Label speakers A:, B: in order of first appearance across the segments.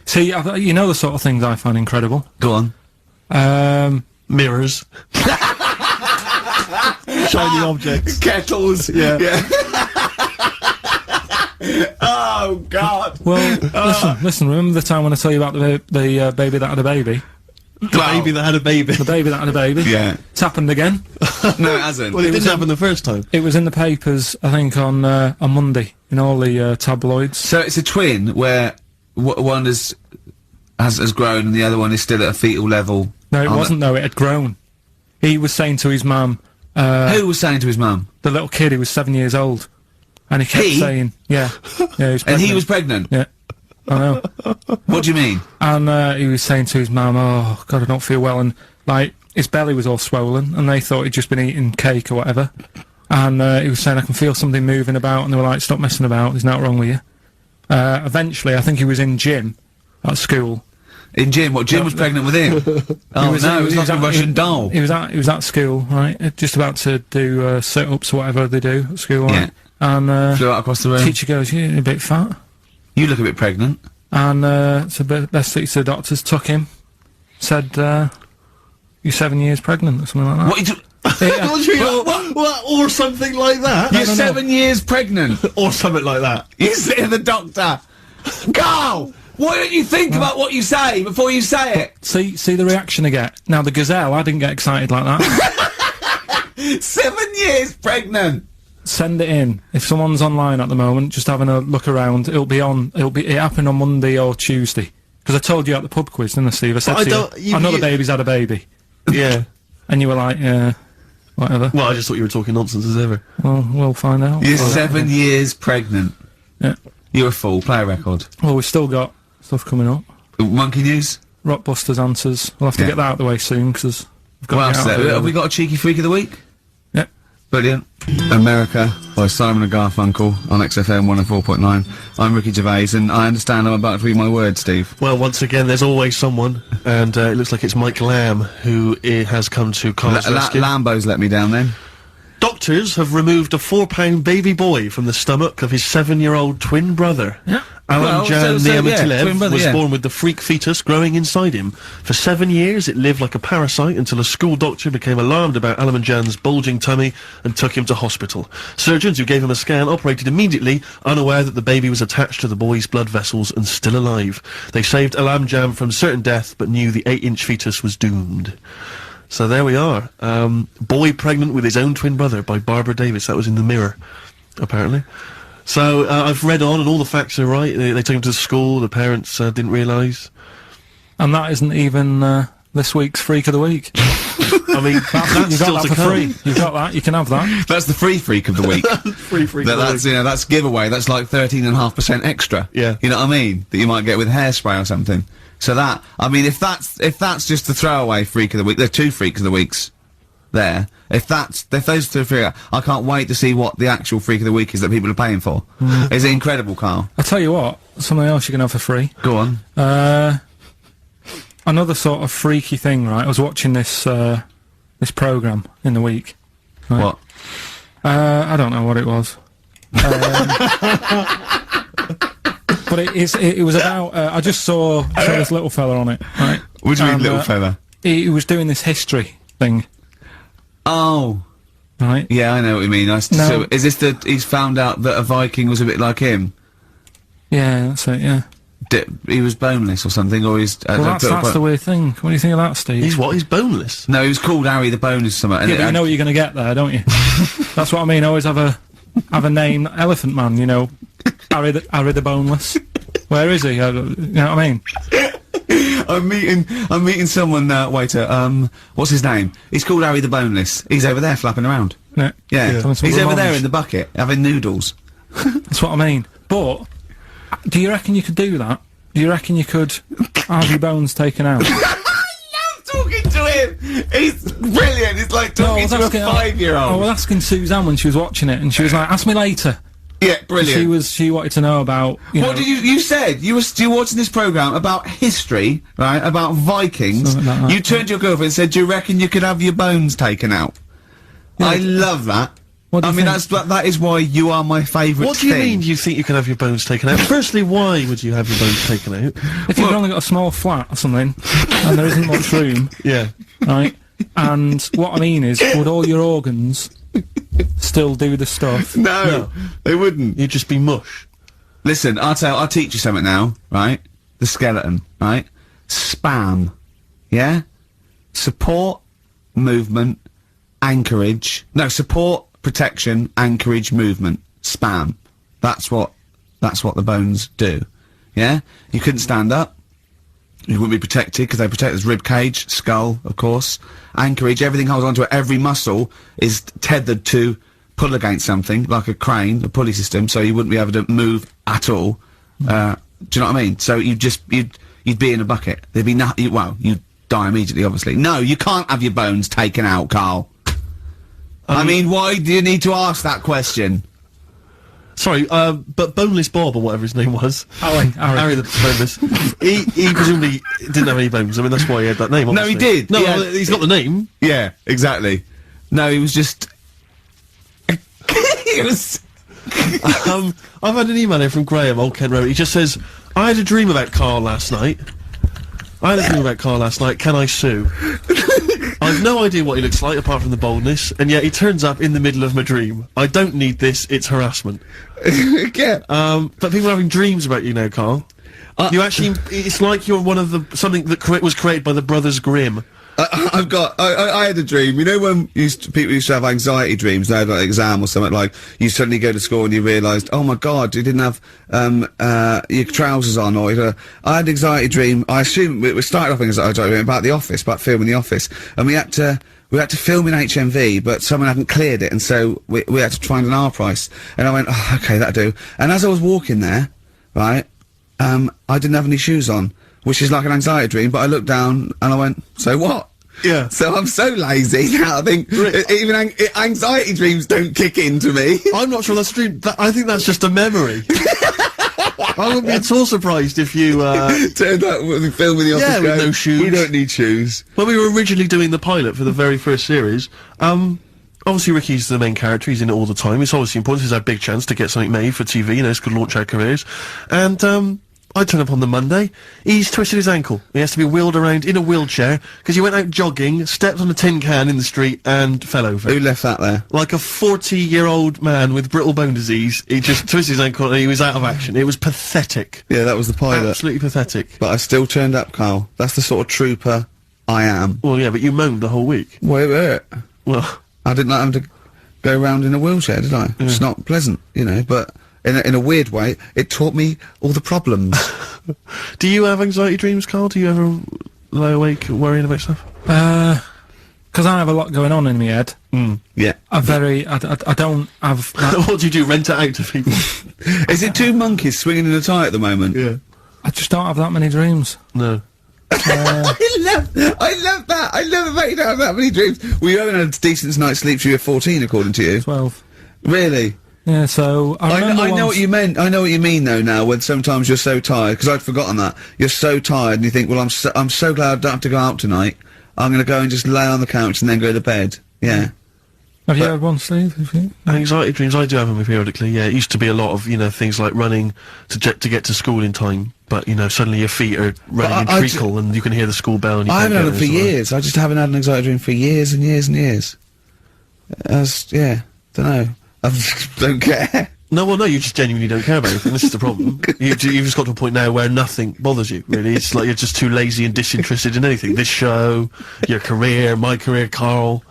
A: See, you know the sort of things I find incredible.
B: Go on.
C: Mirrors. Shiny objects.
B: Kettles. Yeah. Oh, God.
A: Well, listen, remember the time when I tell you about the baby that had a baby?
C: The baby that had a baby.
A: The baby that had a baby?
B: Yeah.
A: It's happened again.
B: No, it hasn't.
C: Well, it didn't happen the first time.
A: It was in the papers, I think, on Monday, in all the tabloids.
B: So it's a twin where one has grown and the other one is still at a fetal level.
A: No, it wasn't, though. It had grown. He was saying to his mum...
B: Who was saying to his mum?
A: The little kid who was 7 years old. And he kept saying... Yeah. Yeah, he was pregnant.
B: And he was pregnant?
A: Yeah. I know.
B: What do you mean?
A: And he was saying to his mum, oh, God, I don't feel well. And, like, his belly was all swollen, and they thought he'd just been eating cake or whatever. And he was saying, I can feel something moving about, and they were like, stop messing about, there's nothing wrong with you. Eventually, I think he was in gym at school.
B: In gym? What, Jim was pregnant with him? Oh, no, it was like a Russian doll.
A: He was at school, right, just about to do sit-ups or whatever they do at school, right? And
B: flew out across the room.
A: Teacher goes, you're a bit fat.
B: You look a bit pregnant.
A: And so best thing to the doctors, took him, said, you're 7 years pregnant, or something like that.
B: What?
C: What do you mean? What? Or something like that?
B: You're 7 years pregnant.
C: Or something like that.
B: You say to the doctor, Karl, why don't you think about what you say before you say it?
A: See the reaction I get. Now, the gazelle, I didn't get excited like that.
B: 7 years pregnant.
A: Send it in. If someone's online at the moment, just having a look around, it happened on Monday or Tuesday. Because I told you at the pub quiz, didn't I, Steve? I said to you, I know the baby's had a baby.
C: Yeah.
A: And you were like, yeah, whatever.
C: Well, I just thought you were talking nonsense as ever.
A: Well, we'll find out.
B: You're 7 years pregnant.
A: Yeah.
B: You're a fool. Play a record.
A: Well, we've still got stuff coming up.
B: Monkey News?
A: Rockbusters answers. We'll have to get that out of the way soon, because we've got to get out of
B: have we got a cheeky freak of the week?
A: Yeah.
B: Brilliant. America by Simon and Garfunkel on XFM 104.9. I'm Ricky Gervais, and I understand I'm about to read my words, Steve.
C: Well, once again, there's always someone, and it looks like it's Mike Lamb who has come to Karl's rescue.
B: Lambo's let me down then.
C: Doctors have removed a 4-pound baby boy from the stomach of his 7-year-old twin brother.
A: Yeah.
C: Alan Jan Niamatilev was
B: yeah.
C: born with the freak fetus growing inside him. For 7 years, it lived like a parasite until a school doctor became alarmed about Alan Jan's bulging tummy and took him to hospital. Surgeons who gave him a scan operated immediately, unaware that the baby was attached to the boy's blood vessels and still alive. They saved Alan Jan from certain death, but knew the 8-inch fetus was doomed. So there we are. Boy pregnant with his own twin brother by Barbara Davis. That was in the Mirror, apparently. So, I've read on, and all the facts are right. They took him to school, the parents didn't realise.
A: And that isn't even this week's Freak of the Week.
C: I mean, that's
A: you
C: still
A: got that
C: to
A: for
C: come.
A: free. You've got that, you can have that.
B: That's the free freak of the week.
C: Free freak of the
B: That's,
C: week.
B: you know, that's giveaway. That's like 13.5% extra.
C: Yeah.
B: You know what I mean? That you might get with hairspray or something. So that, I mean, if that's just the throwaway freak of the week, there are 2 freaks of the weeks there. If those 2 freaks, I can't wait to see what the actual freak of the week is that people are paying for. Is it incredible, Karl?
A: I'll tell you what, something else you can have for free.
B: Go on.
A: Another sort of freaky thing, right? I was watching this programme in the week. Right?
B: What?
A: I don't know what it was. But it was about, I just saw this little fella on it, right?
B: What do you mean, little fella?
A: He was doing this history thing.
B: Oh.
A: Right?
B: Yeah, I know what you mean. So, is this he's found out that a Viking was a bit like him?
A: Yeah, that's it, yeah.
B: He was boneless or something, or he's...
A: well, that's the weird thing. What do you think of that, Steve?
C: He's what? He's boneless?
B: No, he was called Harry the Boneless or something.
A: Yeah, but you know what you're going to get there, don't you? That's what I mean. Always have a name, Elephant Man, you know. Harry the Boneless. Where is he? You know what I mean?
B: I'm meeting someone, waiter, what's his name? He's called Harry the Boneless. He's over there flapping around.
A: Yeah.
B: Yeah. He's over there in the bucket, having noodles.
A: That's what I mean. But, do you reckon you could do that? Do you reckon you could have your bones taken out?
B: I love talking to him! He's brilliant! It's like talking to a 5-year-old.
A: I was asking Suzanne when she was watching it, and she was like, ask me later.
B: Yeah, brilliant.
A: She wanted to know about,
B: What did you said? You were watching this programme about history, right? About Vikings.
A: Something like that.
B: You turned to your girlfriend and said, do you reckon you could have your bones taken out?
A: Yeah,
B: I love that.
A: What do
B: I
A: you
B: mean,
A: think?
B: that is why you are my favourite
C: What do you mean you think you can have your bones taken out? Firstly, why would you have your bones taken out?
A: If you've only got a small flat or something, and there isn't much room,
C: Yeah.
A: right? And what I mean is, would all your organs still do the stuff?
B: No, they wouldn't.
C: You'd just be mush.
B: Listen, I'll teach you something now, right? The skeleton, right? Spam, yeah? Support, movement, anchorage. No, support, protection, anchorage, movement. Spam. That's what the bones do. Yeah? You couldn't stand up. You wouldn't be protected because they protect his rib cage, skull, of course. Anchorage, everything holds onto it. Every muscle is tethered to pull against something, like a crane, a pulley system, so you wouldn't be able to move at all. Do you know what I mean? So you'd be in a bucket. There'd be you'd die immediately, obviously. No, you can't have your bones taken out, Carl. I mean, why do you need to ask that question?
C: Sorry, but Boneless Bob, or whatever his name was.
A: Harry
C: the Boneless. he presumably didn't have any bones. I mean, that's why he had that name, obviously.
B: No, he did.
C: No,
B: He had-
C: well, he's got the name.
B: Yeah, exactly. No, he was just... he was...
C: I've had an email here from Graham, Old Kent Road. He just says, I had a dream about Karl last night. Can I sue? I've no idea what he looks like, apart from the boldness, and yet he turns up in the middle of my dream. I don't need this, it's harassment.
B: yeah.
C: But people are having dreams about you now, Karl. You actually, it's like you're one of the, something that was created by the Brothers Grimm.
B: I had a dream. You know when people used to have anxiety dreams, they had like an exam or something, like you suddenly go to school and you realised, oh my god, you didn't have your trousers on, or I had an anxiety dream. I assume we started off an anxiety dream about The Office, about filming The Office, and we had to film in HMV, but someone hadn't cleared it, and so we had to find an R price. And I went, oh, okay, that'll do. And as I was walking there, right, I didn't have any shoes on, which is like an anxiety dream, but I looked down and I went, so what?
C: Yeah.
B: So I'm so lazy now, I think even anxiety dreams don't kick into me.
C: I'm not sure that's true. I think that's just a memory. I wouldn't be at all surprised if you,
B: turned up with the film in The Office.
C: Yeah, with
B: going,
C: no shoes.
B: We don't need shoes.
C: when we were originally doing the pilot for the very first series, obviously Ricky's the main character, he's in it all the time. It's obviously important, it's our big chance to get something made for TV, you know, it's going to launch our careers. And, I turn up on the Monday, he's twisted his ankle. He has to be wheeled around in a wheelchair, because he went out jogging, stepped on a tin can in the street, and fell over.
B: Who left that there?
C: Like a 40-year-old man with brittle bone disease, he just twisted his ankle and he was out of action. It was pathetic.
B: Yeah, that was the pilot.
C: Absolutely pathetic.
B: But I still turned up, Carl. That's the sort of trooper I am.
C: Well, yeah, but you moaned the whole week.
B: Wait.
C: Well,
B: I didn't like having to go around in a wheelchair, did I? It's not pleasant, you know, but in a weird way, it taught me all the problems.
C: do you have anxiety dreams, Carl? Do you ever lie awake worrying about stuff?
A: Because I have a lot going on in my head.
B: Yeah.
A: I don't have that.
C: What do you do, rent it out to people?
B: Is it two monkeys swinging in a tie at the moment?
C: Yeah.
A: I just don't have that many dreams.
C: No.
B: I love that. I love the fact you don't have that many dreams. Well, you haven't had a decent night's sleep till you're 14, according to you.
A: 12.
B: Really?
A: Yeah, so I remember
B: I know
A: once-
B: what you meant. I know what you mean, though. Now, when sometimes you're so tired, because I'd forgotten that you're so tired, and you think, well, I'm so glad I don't have to go out tonight. I'm going to go and just lay on the couch and then go to bed. Yeah.
A: Have you had one, Steve? Have you?
C: Anxiety dreams, I do have them periodically, yeah. It used to be a lot of, you know, things like running to get to school in time, but, you know, suddenly your feet are running in treacle and you can hear the school bell and you
B: I
C: can't
B: haven't had
C: get
B: them for
C: there, so-
B: years. I just haven't had an anxiety dream for years and years and years. Yeah, don't know. I just don't care.
C: No, well, no, you just genuinely don't care about anything. This is the problem. You've just got to a point now where nothing bothers you, really. It's like you're just too lazy and disinterested in anything. This show, your career, my career, Karl.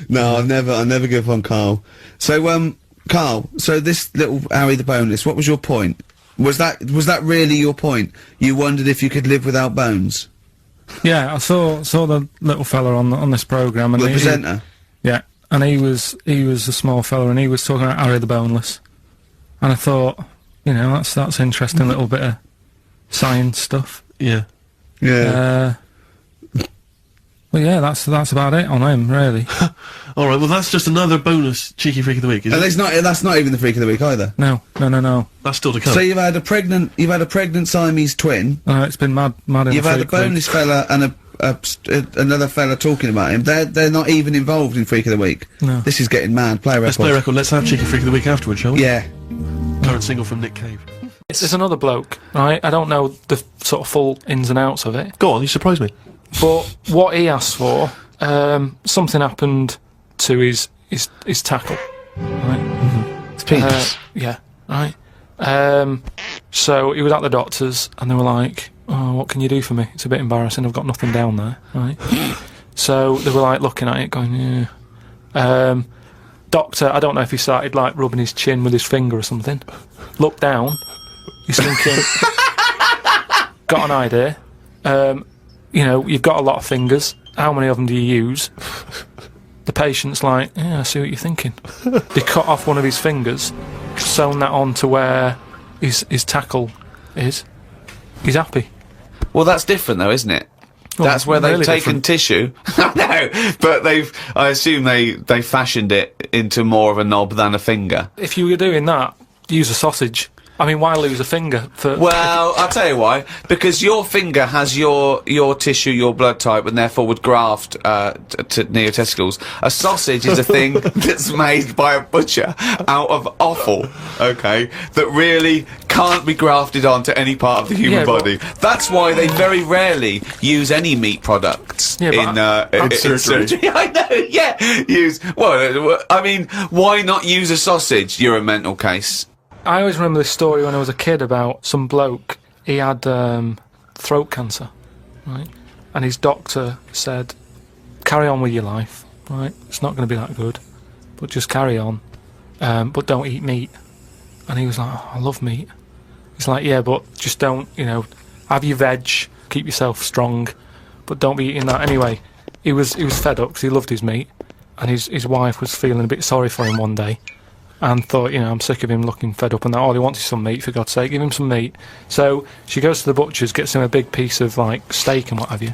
B: No, I never give up on Carl. So, Carl, so this little Harry the Boneless, what was your point? Was that really your point? You wondered if you could live without bones?
A: Yeah, I saw the little fella on this programme, and
B: The presenter?
A: Yeah, and he was a small fella, and he was talking about Harry the Boneless, and I thought, you know, that's interesting little bit of science stuff.
C: Yeah.
B: Yeah.
A: Well, yeah, that's about it on him, really.
C: All right, well, that's just another bonus cheeky freak of the week, is
B: And
C: it?
B: that's not even the freak of the week either.
A: No.
C: That's still to come.
B: So you've had a pregnant Siamese twin.
A: It's been mad in
B: You've
A: the
B: had a
A: freak week.
B: boneless fella and another fella talking about him. They're not even involved in Freak of the Week.
A: No.
B: This is getting mad. Play a record.
C: Let's play a record. Let's have Cheeky Freak of the Week afterwards, shall we?
B: Yeah.
C: Current single from Nick Cave.
A: There's another bloke, right? I don't know the sort of full ins and outs of it,
C: Go on, you surprised me.
A: but what he asked for, something happened to his tackle, right?
B: It's penis.
A: Yeah, right. So he was at the doctor's, and they were like, "Oh, what can you do for me? It's a bit embarrassing. I've got nothing down there." Right. So they were like looking at it, going, "Yeah." Doctor, I don't know if he started like rubbing his chin with his finger or something. Looked down. He's thinking, got an idea. You've got a lot of fingers. How many of them do you use? The patient's like, yeah, I see what you're thinking. They cut off one of his fingers, sewn that on to where his tackle is. He's happy.
B: Well, that's different though, isn't it? That's where they've
A: really
B: taken
A: different.
B: tissue. No, but I assume they fashioned it into more of a knob than a finger.
A: If you were doing that, use a sausage. I mean, why lose a finger for...
B: Well, I'll tell you why. Because your finger has your tissue, your blood type, and therefore would graft near your testicles. A sausage is a thing that's made by a butcher out of offal, okay, that really can't be grafted onto any part of the human body. That's why they very rarely use any meat products in surgery. I know, yeah. Why not use a sausage? You're a mental case.
A: I always remember this story when I was a kid about some bloke. He had throat cancer, right? And his doctor said, carry on with your life, right? It's not going to be that good, but just carry on. But don't eat meat. And he was like, oh, I love meat. He's like, yeah, but just don't, have your veg, keep yourself strong, but don't be eating that. Anyway, he was fed up because he loved his meat, and his wife was feeling a bit sorry for him one day. And thought, I'm sick of him looking fed up and that. All he wants is some meat, for God's sake, give him some meat. So she goes to the butcher's, gets him a big piece of, like, steak and what have you.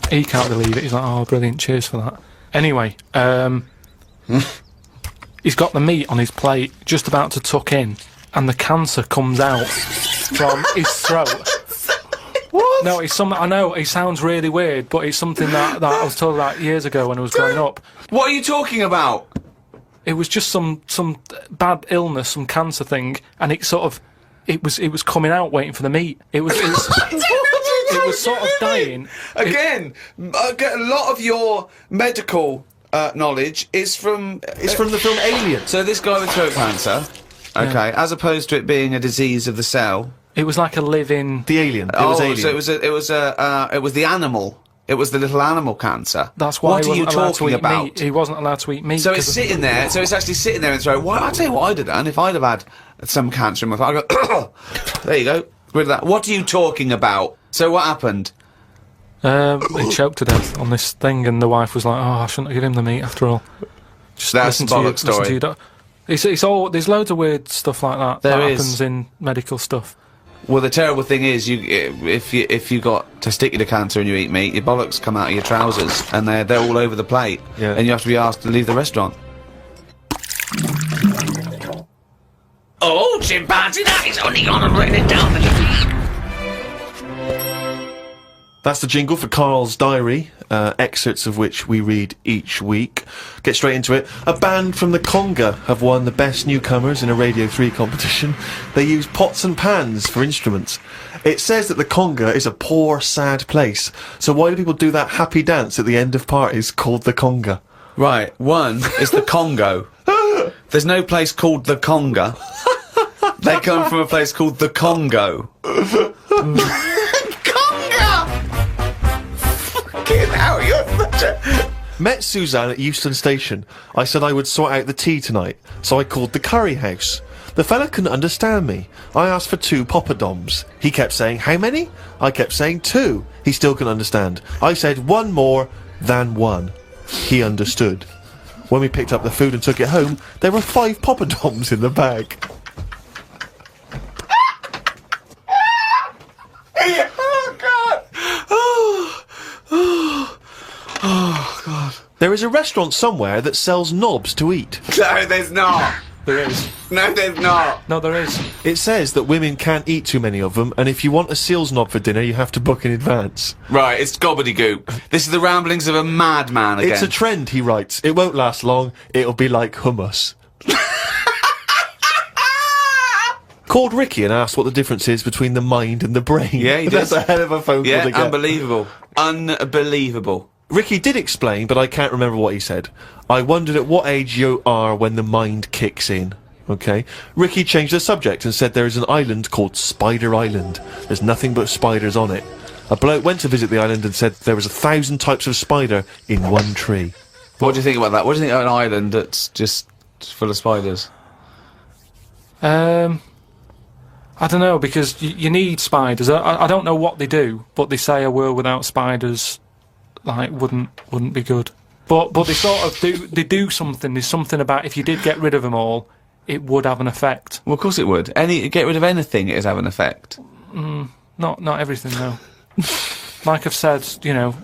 A: He can't believe it. He's like, oh, brilliant, cheers for that. Anyway, he's got the meat on his plate, just about to tuck in, and the cancer comes out from his throat.
B: What?
A: No, it's something, I know, it sounds really weird, but it's something that I was told about years ago when I was growing up.
B: What are you talking about?
A: It was just some bad illness, some cancer thing, and it was coming out waiting for the meat. It was sort of dying.
B: Again, I get a lot of your medical knowledge is from
C: from the film Alien.
B: So this guy with throat cancer, okay, as opposed to it being a disease of the cell.
A: It was like a living.
C: The Alien. It was Alien.
B: So it was the animal. It was the little animal cancer.
A: That's why
B: what
A: he
B: are you
A: wasn't allowed to
B: talking
A: eat
B: about?
A: meat. He wasn't allowed to eat meat.
B: So it's sitting there. So it's actually sitting there and throwing. Well, I'll tell you what I'd have done if I'd have had some cancer in my throat. I go, there you go. Rid of that. What are you talking about? So what happened?
A: He choked to death on this thing, and the wife was like, "Oh, I shouldn't have given him the meat after all." Just
B: That's the bollock story.
A: It's all. There's loads of weird stuff like that
B: There
A: that
B: is.
A: happens in medical stuff.
B: Well, the terrible thing is, if you got testicular cancer and you eat meat, your bollocks come out of your trousers and they're all over the plate, and you have to be asked to leave the restaurant.
D: Oh, chimpanzee, that is only gonna bring it down the street.
C: That's the jingle for Karl's diary, excerpts of which we read each week. Get straight into it. A band from the Conga have won the Best Newcomers in a Radio 3 competition. They use pots and pans for instruments. It says that the Conga is a poor, sad place. So why do people do that happy dance at the end of parties called the Conga?
B: Right, one is the Congo. There's no place called the Conga. They come from a place called the Congo.
C: Met Suzanne at Euston Station. I said I would sort out the tea tonight, so I called the curry house. The fella couldn't understand me. I asked for 2 poppadoms. He kept saying, how many? I kept saying 2. He still couldn't understand. I said 1 more than 1. He understood. When we picked up the food and took it home, there were 5 poppadoms in the bag.
B: Oh, God!
C: There is a restaurant somewhere that sells knobs to eat.
B: No, there's not.
A: There is.
B: No, there's not.
A: No, there is.
C: It says that women can't eat too many of them, and if you want a seal's knob for dinner, you have to book in advance.
B: Right, it's gobbledygook. This is the ramblings of a madman again.
C: It's a trend, he writes. It won't last long. It'll be like hummus. Called Ricky and asked what the difference is between the mind and the brain.
B: Yeah, he did.
C: That's a hell of a phone call
B: Yeah,
C: to get.
B: unbelievable. Unbelievable.
C: Ricky did explain, but I can't remember what he said. I wondered at what age you are when the mind kicks in. Okay. Ricky changed the subject and said there is an island called Spider Island. There's nothing but spiders on it. A bloke went to visit the island and said there was 1,000 types of spider in one tree.
B: What do you think about that? What do you think of an island that's just full of spiders?
A: I don't know, because you need spiders. I don't know what they do, but they say a world without spiders, like, wouldn't be good. But they sort of do something. There's something about if you did get rid of them all, it would have an effect.
B: Well, of course it would. Get rid of anything, it'd have an effect.
A: Not everything though. Like I've said, you know,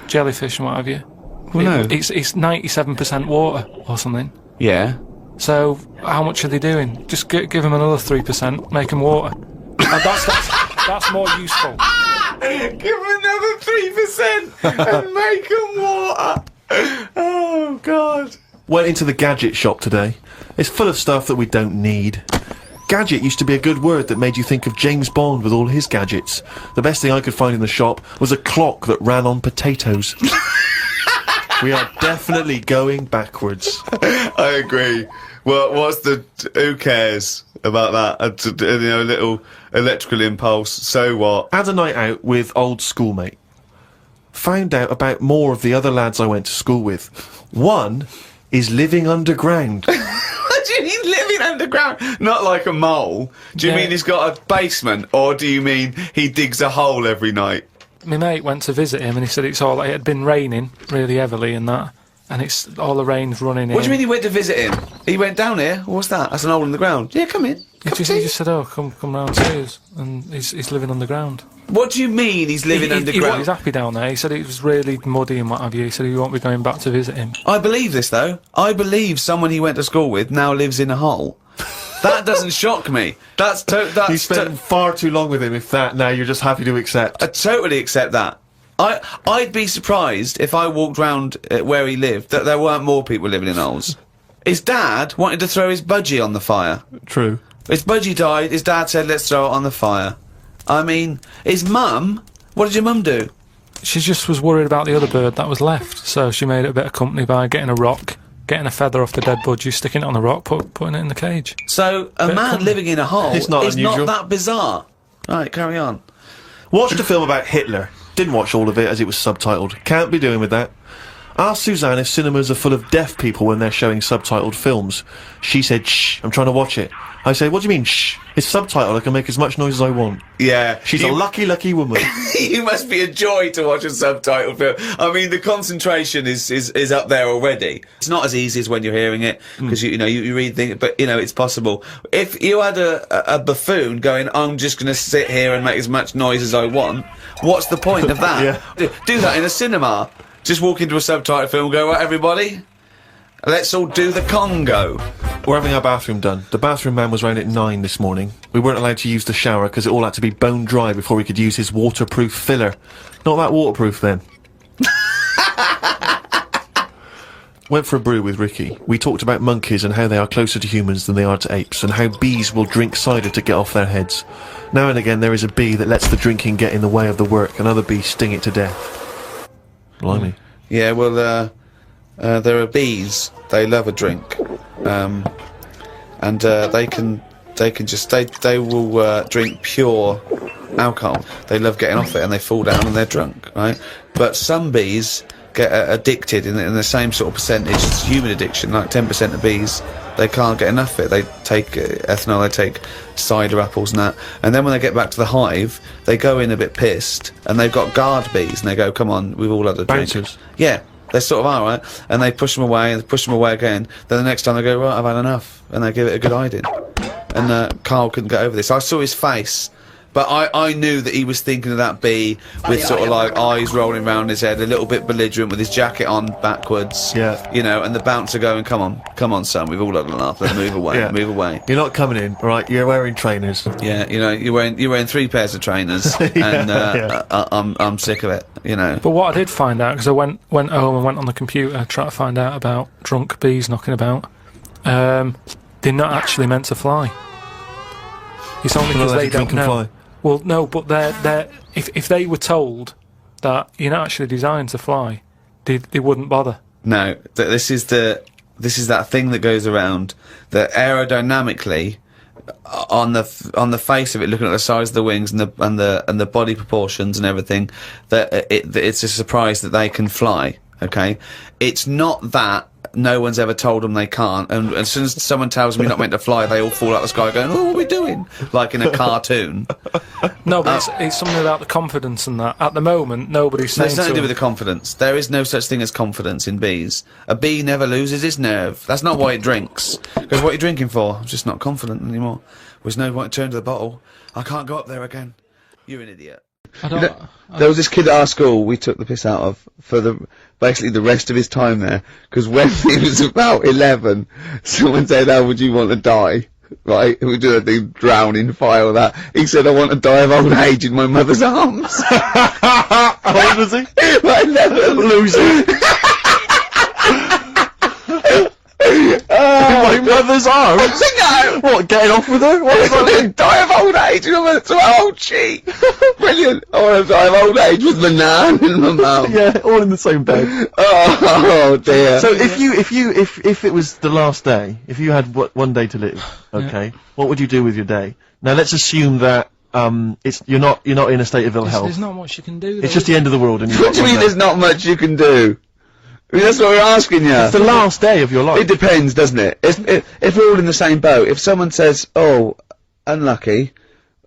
A: jellyfish and what have you.
B: Well, no.
A: It's 97% water or something.
B: Yeah.
A: So how much are they doing? Just give them another 3%, make them water. That's more useful.
B: Give them another 3% and make them water. Oh, God.
C: Went into the gadget shop today. It's full of stuff that we don't need. Gadget used to be a good word that made you think of James Bond with all his gadgets. The best thing I could find in the shop was a clock that ran on potatoes. We are definitely going backwards.
B: I agree. Well, who cares about that? You know, a little electrical impulse, so what?
C: Had a night out with old schoolmate. Found out about more of the other lads I went to school with. One is living underground.
B: What do you mean living underground? Not like a mole. Do you
A: Yeah.
B: mean he's got a basement, or do you mean he digs a hole every night?
A: My mate went to visit him and he said it had been raining really heavily and that, and it's all the rain's running in.
B: What do you mean he went to visit him? He went down here? What's that? That's an hole in the ground. Yeah, come in.
A: He just said, "Oh, come round to us," and he's living underground.
B: What do you mean he's living underground?
A: He's happy down there. He said it was really muddy and what have you. He said he won't be going back to visit him.
B: I believe this, though. I believe someone he went to school with now lives in a hole. That doesn't shock me.
C: You spent far too long with him, if that, now you're just happy to accept.
B: I totally accept that. I'd be surprised if I walked round where he lived that there weren't more people living in holes. His dad wanted to throw his budgie on the fire.
C: True.
B: His budgie died, his dad said, let's throw it on the fire. I mean, his mum, what did your mum do?
A: She just was worried about the other bird that was left, so she made it a bit of company by getting a rock, getting a feather off the dead budgie, sticking it on the rock, putting it in the cage.
B: So, a
A: Bit of
B: man
A: company.
B: living in a hole
C: It's not
B: is
C: unusual.
B: not that bizarre. Right, carry on.
C: Watched a film about Hitler. Didn't watch all of it as it was subtitled. Can't be doing with that. Asked Suzanne if cinemas are full of deaf people when they're showing subtitled films. She said, shh, I'm trying to watch it. I said, what do you mean, shh? It's subtitled, I can make as much noise as I want.
B: Yeah.
C: She's a lucky, lucky woman.
B: You must be a joy to watch a subtitled film. I mean, the concentration is up there already. It's not as easy as when you're hearing it, because you read things, but you know, it's possible. If you had a buffoon going, I'm just going to sit here and make as much noise as I want, what's the point of that?
C: Yeah.
B: Do that in a cinema. Just walk into a subtitled film and go, right, everybody, let's all do the Congo.
C: We're having our bathroom done. The bathroom man was round at 9 this morning. We weren't allowed to use the shower because it all had to be bone dry before we could use his waterproof filler. Not that waterproof then. Went for a brew with Ricky. We talked about monkeys and how they are closer to humans than they are to apes, and how bees will drink cider to get off their heads. Now and again there is a bee that lets the drinking get in the way of the work, and other bees sting it to death. Blimey.
B: Yeah, well, there are bees. They love a drink, and they will drink pure alcohol. They love getting off it, and they fall down and they're drunk, right? But some bees get addicted in the same sort of percentage as human addiction. Like 10% of bees, they can't get enough of it. They take ethanol, they take cider apples and that, and then when they get back to the hive, they go in a bit pissed, and they've got guard bees, and they go, come on, we've all had a drink.
C: Bouncers.
B: Yeah, they sort of are, right? And they push them away, and push them away again. Then the next time they go, right, I've had enough, and they give it a good hiding. And Karl couldn't get over this. I saw his face But I knew that he was thinking of that bee with sort of like eyes rolling around his head, a little bit belligerent with his jacket on backwards.
C: Yeah.
B: You know, and the bouncer going, come on, son, we've all had a laugh, let's move away,
C: Yeah.
B: move away.
C: You're not coming in, all right? You're wearing trainers.
B: Yeah, you know, you're wearing 3 pairs of trainers, and I'm sick of it, you know.
A: But what I did find out, because I went home and went on the computer, tried to find out about drunk bees knocking about, they're not actually meant to fly. It's only because they don't know.
C: Fly.
A: Well, no, but they're if they were told that you're not actually designed to fly, they wouldn't bother.
B: No, this is that thing that goes around that aerodynamically, on the face of it, looking at the size of the wings and the body proportions and everything, that it's a surprise that they can fly. Okay, it's not that no one's ever told them they can't, and as soon as someone tells me not meant to fly, they all fall out of the sky going, "Oh, what are we doing?" Like in a cartoon.
A: No, but it's something about the confidence and that. At the moment, nobody's saying.
B: It's nothing to do with the confidence. There is no such thing as confidence in bees. A bee never loses its nerve. That's not why it drinks. Because what are you drinking for? I'm just not confident anymore. There's no point to turn to the bottle. I can't go up there again. You're an idiot.
E: There was this kid at our school we took the piss out of for basically the rest of his time there, because when he was about 11, someone said, "How would you want to die?" Right, we do that thing, drown in fire, or that. He said, "I want to die of old age in my mother's arms."
C: How old was he?
E: Like 11.
C: Loser. My mother's arms?
E: No!
C: What, getting off with her? What was
E: I want to
C: that?
E: die of old age, you know, so old cheek. Brilliant. I want to die of old age with my nan and my mum.
C: Yeah, all in the same bed.
E: Oh dear.
C: So if it was the last day, if you had one day to live, okay, what would you do with your day? Now let's assume that you're not in a state of ill health.
A: There's not much you can do. Though,
C: It's just the end of the world, and
E: What do you mean there's not much you can do? I mean, that's what we're asking you.
C: it's the last day of your life.
E: It depends, doesn't it? If we're all in the same boat, if someone says, "Oh, unlucky,"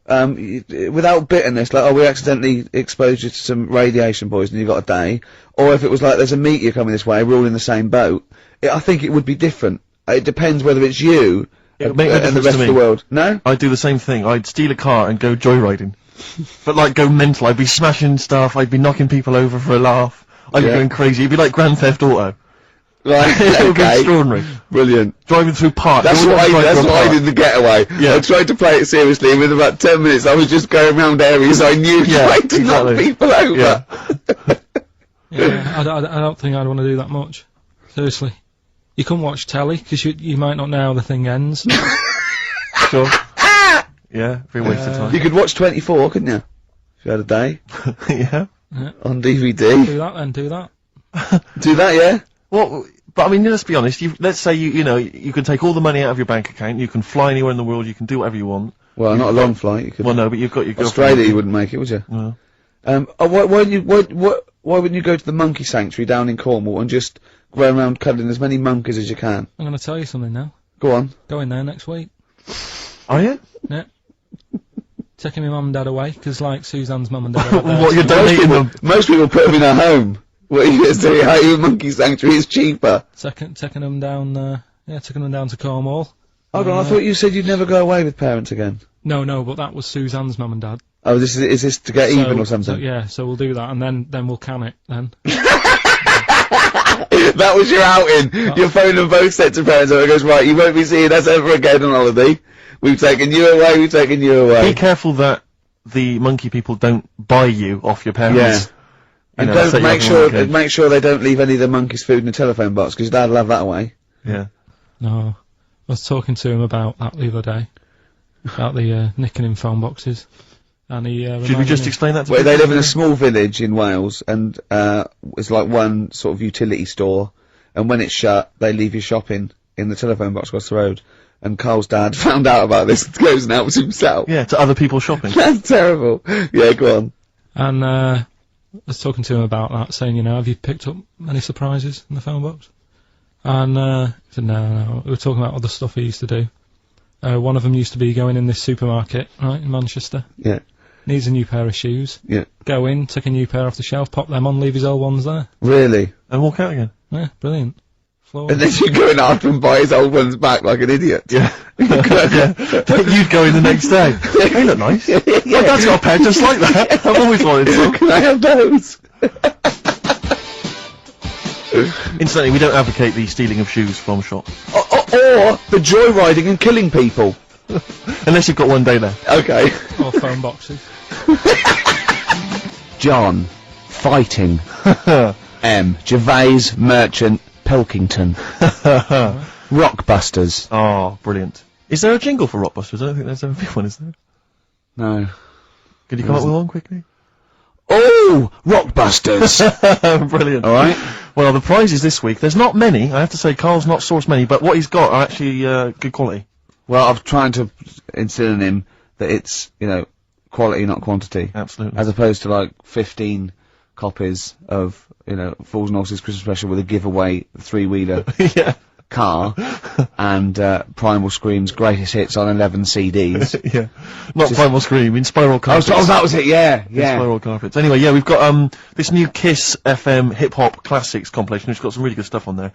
E: without bitterness, like, "Oh, we accidentally exposed you to some radiation poisoning, you got a day," or if it was like, "There's a meteor coming this way, we're all in the same boat," I think it would be different. It depends whether it's you
C: It would
E: and
C: make no
E: the
C: difference
E: rest
C: to
E: of the
C: me.
E: world. No?
C: I'd do the same thing. I'd steal a car and go joyriding. But like go mental. I'd be smashing stuff. I'd be knocking people over for a laugh. I'd be
E: Yeah.
C: going crazy. It'd be like Grand Theft Auto.
E: Right,
C: It would be
E: okay.
C: extraordinary.
E: Brilliant.
C: Driving through parks.
E: That's
C: You
E: what
C: wouldn't drive
E: I
C: through a park.
E: did in the getaway.
C: Yeah.
E: I tried to play it seriously, and within about 10 minutes I was just going around areas I knew,
C: Yeah,
E: trying to knock
C: exactly.
E: people over.
C: Yeah.
A: Yeah, I don't think I'd want to do that much. Seriously. You can watch telly, because you might not know how the thing ends.
C: Sure. Yeah, be a waste of time.
E: You could watch 24, couldn't you? If you had a day.
C: Yeah.
E: On DVD.
A: Do that then, do that.
E: Do that, yeah?
C: Well, but I mean, let's be honest. Let's say you can take all the money out of your bank account. You can fly anywhere in the world. You can do whatever you want.
E: Well, not a long flight. You could.
C: Well, no, but you've got your girlfriend.
E: Australia, you wouldn't make it, would you?
C: No.
E: Why wouldn't you go to the monkey sanctuary down in Cornwall and just go around cuddling as many monkeys as you can?
A: I'm going to tell you something now.
E: Go on.
A: Going there next week.
C: Are you?
A: Yeah. Taking my mum and dad away, because like Suzanne's mum and dad are there.
C: What, you're donating them?
E: Most people put them in a home. What are you going to say? How you a monkey sanctuary is cheaper.
A: Taking them down, taking them down to Cornwall.
E: Hold on, I thought you said you'd never go away with parents again.
A: No, but that was Suzanne's mum and dad.
E: Oh, is this to get even or something?
A: So, yeah, so we'll do that, and then we'll can it, then.
E: That was your outing. You're phoning both sets of parents and it goes, right, you won't be seeing us ever again on holiday. We've taken you away, we've taken you away.
C: Be careful that the monkey people don't buy you off your parents.
E: Yeah. And
C: know, set
E: don't
C: you up in one cage.
E: make sure they don't leave any of the monkeys' food in the telephone box, because Dad'll have that away.
C: Yeah.
A: No. I was talking to him about that the other day. About the, nicking in phone boxes. And he,
C: Should we
A: reminded
C: just
A: me-
C: explain that to
E: Well,
C: people?
E: they live in a small village in Wales, and it's like one sort of utility store, and when it's shut, they leave your shopping in the telephone box across the road. And Karl's dad found out about this and goes and helps himself.
C: Yeah, to other people shopping.
E: That's terrible. Yeah, go on.
A: And, I was talking to him about that, saying, have you picked up any surprises in the phone box? And, he said, no. We were talking about other stuff he used to do. One of them used to be going in this supermarket, right, in Manchester.
E: Yeah.
A: Needs a new pair of shoes.
E: Yeah.
A: Go in, take a new pair off the shelf, pop them on, leave his old ones there.
E: Really?
C: And walk out again.
A: Yeah, brilliant. Floor.
E: And then you go in after him buy his old ones back like an idiot.
C: Yeah. You'd go in the next day. They look nice. My dad's got a pair just like that. I've always wanted some.
E: Can I have those?
C: Incidentally, we don't advocate the stealing of shoes from shops.
E: Or the joyriding and killing people.
C: Unless you've got one day left.
E: Okay.
A: Or phone boxes.
E: John. Fighting. M. Gervais, Merchant, Pilkington. Rockbusters.
C: Oh, brilliant. Is there a jingle for Rockbusters? I don't think there's ever been one, is there?
E: No.
C: Could you come up with one quickly?
E: Oh! Rockbusters!
C: Brilliant.
E: Alright.
C: Well, the prizes this week, there's not many. I have to say, Carl's not sourced many, but what he's got are actually good quality.
E: Well, I'm trying to instill in him that it's, you know, quality, not quantity.
C: Absolutely.
E: As opposed to, like, 15 copies of, you know, Fools and Horses Christmas Special with a giveaway three-wheeler
C: Yeah.
E: car and Primal Scream's greatest hits on 11 CDs.
C: Yeah. Not Primal Scream, in Spiral Carpets.
E: Oh, that was it, yeah,
C: In
E: yeah.
C: Spiral Carpets. Anyway, yeah, we've got this new Kiss FM hip-hop classics compilation, which has got some really good stuff on there.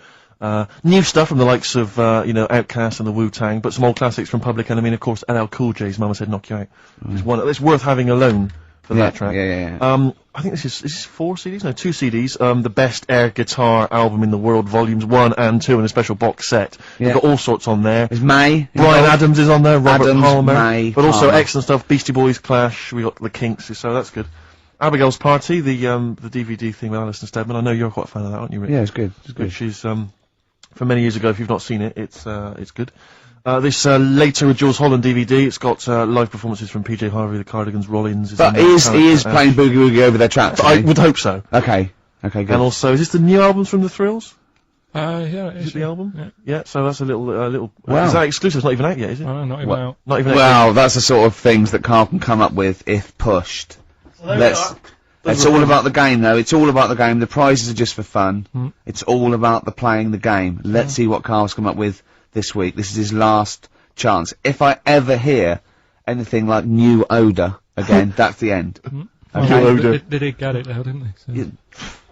C: New stuff from the likes of, you know, Outkast and the Wu-Tang, but some old classics from Public Enemy and, of course, LL Cool J's Mama Said Knock You Out. It's worth having alone for that track.
E: Yeah.
C: I think this is 4 CDs? No, 2 CDs. The Best Air Guitar Album in the World, Volumes 1 and 2 in a special box set.
E: Yeah.
C: You've got all sorts on there.
E: There's May.
C: Brian Adams is on there, Robert
E: Adams,
C: Palmer.
E: May,
C: but also
E: Palmer.
C: excellent stuff, Beastie Boys, Clash, we got the Kinks, so that's good. Abigail's Party, the DVD thing with Alison Steadman. I know you're quite a fan of that, aren't you, Rick?
E: Yeah, it's good. It's good.
C: Which is, from many years ago, if you've not seen it, it's good. This Later with Jules Holland DVD, it's got live performances from PJ Harvey, the Cardigans, Rollins.
E: But he is playing Boogie Woogie over their tracks.
C: I would hope so.
E: Okay, good.
C: And also, is this the new albums from the Thrills?
A: Yeah, it
C: Is
A: is.
C: it the album?
A: Yeah.
C: Yeah, so that's a little.
E: Wow.
C: Is that exclusive? It's not even out yet, is it?
A: Oh, not even
E: What?
A: out.
C: Not even out.
E: Well, that's the sort of things that Karl can come up with if pushed. It's all about the game, though. It's all about the game. The prizes are just for fun. It's all about the playing the game. Let's see what Karl's come up with this week. This is his last chance. If I ever hear anything like New Odour again, that's the end.
A: Well, they did get it though, didn't they? So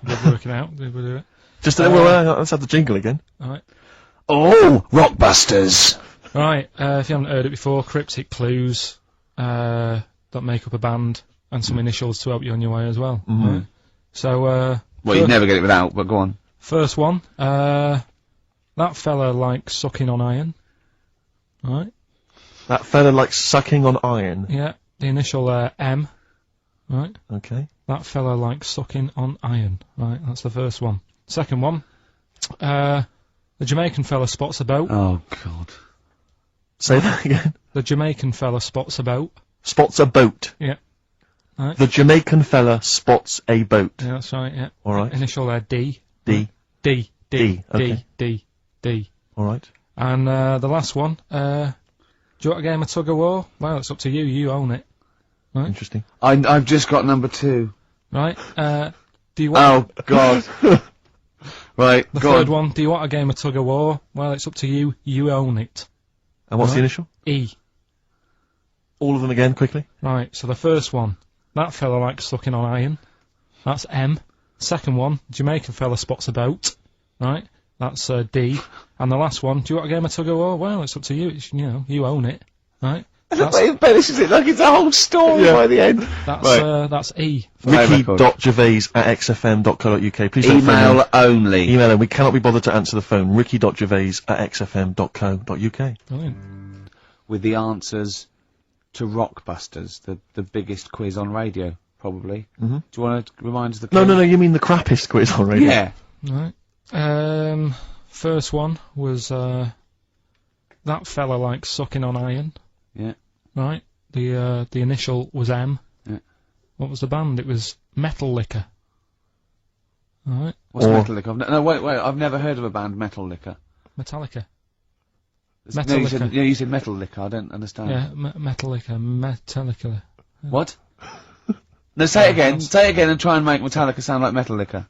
A: they're working out. They will do it.
C: Just let's have the jingle again.
A: Alright.
E: Oh, Rockbusters!
A: Right, if you haven't heard it before, cryptic clues that make up a band and some initials to help you on your way as well. Right? So,
E: Well, you'd never get it without, but go on.
A: first one, that fella likes sucking on iron. Right?
C: That fella likes sucking on iron.
A: Yeah, the initial M. Right?
C: Okay.
A: That fella likes sucking on iron. Right, that's the first one. Second one, the Jamaican fella spots a boat.
E: Oh, God.
C: Say that again.
A: The Jamaican fella spots a boat.
C: Spots a boat.
A: Yeah. Right.
C: The Jamaican fella spots a boat.
A: Yeah, that's right, yeah.
C: All right.
A: Initial D.
C: D.
A: D.
C: D, okay.
A: D.
C: All right.
A: And the last one, do you want a game of tug of war? Well, it's up to you. You own it. Right?
C: Interesting.
E: I've just got number 2.
A: Right? Do you want...
E: Oh, God. Right,
A: the
E: go
A: third
E: on.
A: one, do you want a game of tug of war? Well, it's up to you. You own it.
C: And what's the
A: Right.
C: initial?
A: E.
C: All of them again, quickly.
A: Right, so the first one, that fella likes sucking on iron. That's M. Second one, Jamaican fella spots a boat. Right? That's D. And the last one, do you want a game of tug of war? Well, it's up to you. It's, you know, you own it. Right? That's,
E: He finishes it like it's a whole story by the end.
A: that's E.
C: Ricky.gervais@xfm.co.uk. Please don't phone in.
E: Email only.
C: Email him. We cannot be bothered to answer the phone. Ricky.gervais@xfm.co.uk.
A: Brilliant.
E: With the answers to Rockbusters, the biggest quiz on radio, probably. Do you want to remind us the
C: No,
E: quiz?
C: you mean the crappiest quiz on radio.
E: Yeah.
A: Right. First one was, that fella likes sucking on iron.
E: Yeah.
A: Right. The initial was M.
E: Yeah.
A: What was the band? It was Metal Liquor. Alright.
E: What's Metal Liquor? No, wait, I've never heard of a band, Metal Liquor.
A: Metallica.
E: No,
A: Metal
E: you
A: Liquor.
E: said, you said Metal Liquor, I don't understand.
A: Yeah, Metal Liquor. Metallica.
E: What? No, say it again. Say it again and try and make Metallica sound like Metal Liquor.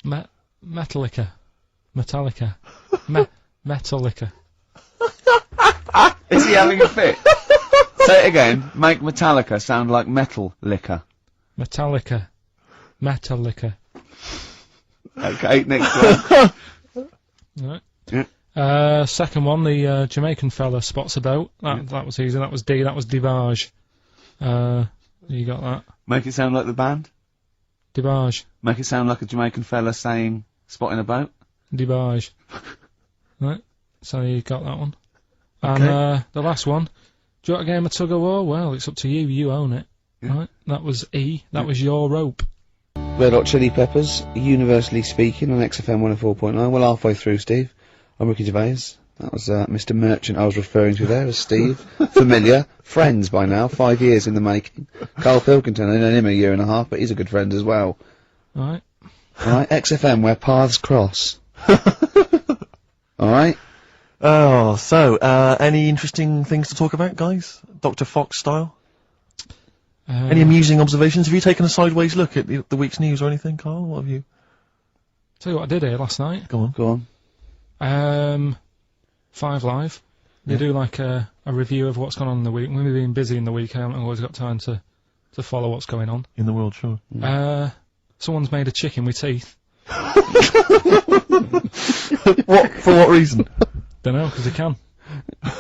A: Metallica. Metallica. Metallica.
E: Is he having a fit? Say it again. Make Metallica sound like Metal Liquor.
A: Metallica. Metallica.
E: Okay, next one.
A: Right.
E: Yeah.
A: Second one, the Jamaican fella spots a boat. That was easy. That was D. That was Divage. You got that?
E: Make it sound like the band.
A: Divage.
E: Make it sound like a Jamaican fella saying, spotting a boat.
A: Divage. Right. So you got that one.
C: Okay.
A: And the last one. Do you want a game of tug of war? Well, it's up to you. You own it.
E: Yeah.
A: Right. That was E. That was your rope.
E: Red Hot Chili Peppers, Universally Speaking, on XFM 104.9. Well, halfway through, Steve. I'm Ricky Gervais. That was Mr. Merchant I was referring to there as Steve. Familiar. Friends by now. 5 years in the making. Karl Pilkington, I've known him a year and a half, but he's a good friend as well.
A: Right.
E: Alright, XFM, where paths cross. Alright?
C: Oh, so, any interesting things to talk about, guys? Dr. Fox style? Any amusing observations? Have you taken a sideways look at the week's news or anything, Karl? What have you...
A: Tell you what I did here last night.
C: Go on.
E: Go on.
A: 5 Live. They do like a review of what's gone on in the week. When we've been busy in the week, I haven't always got time to follow what's going on.
C: In the world, sure.
A: Someone's made a chicken with teeth.
C: What? For what reason?
A: Don't know, because they can.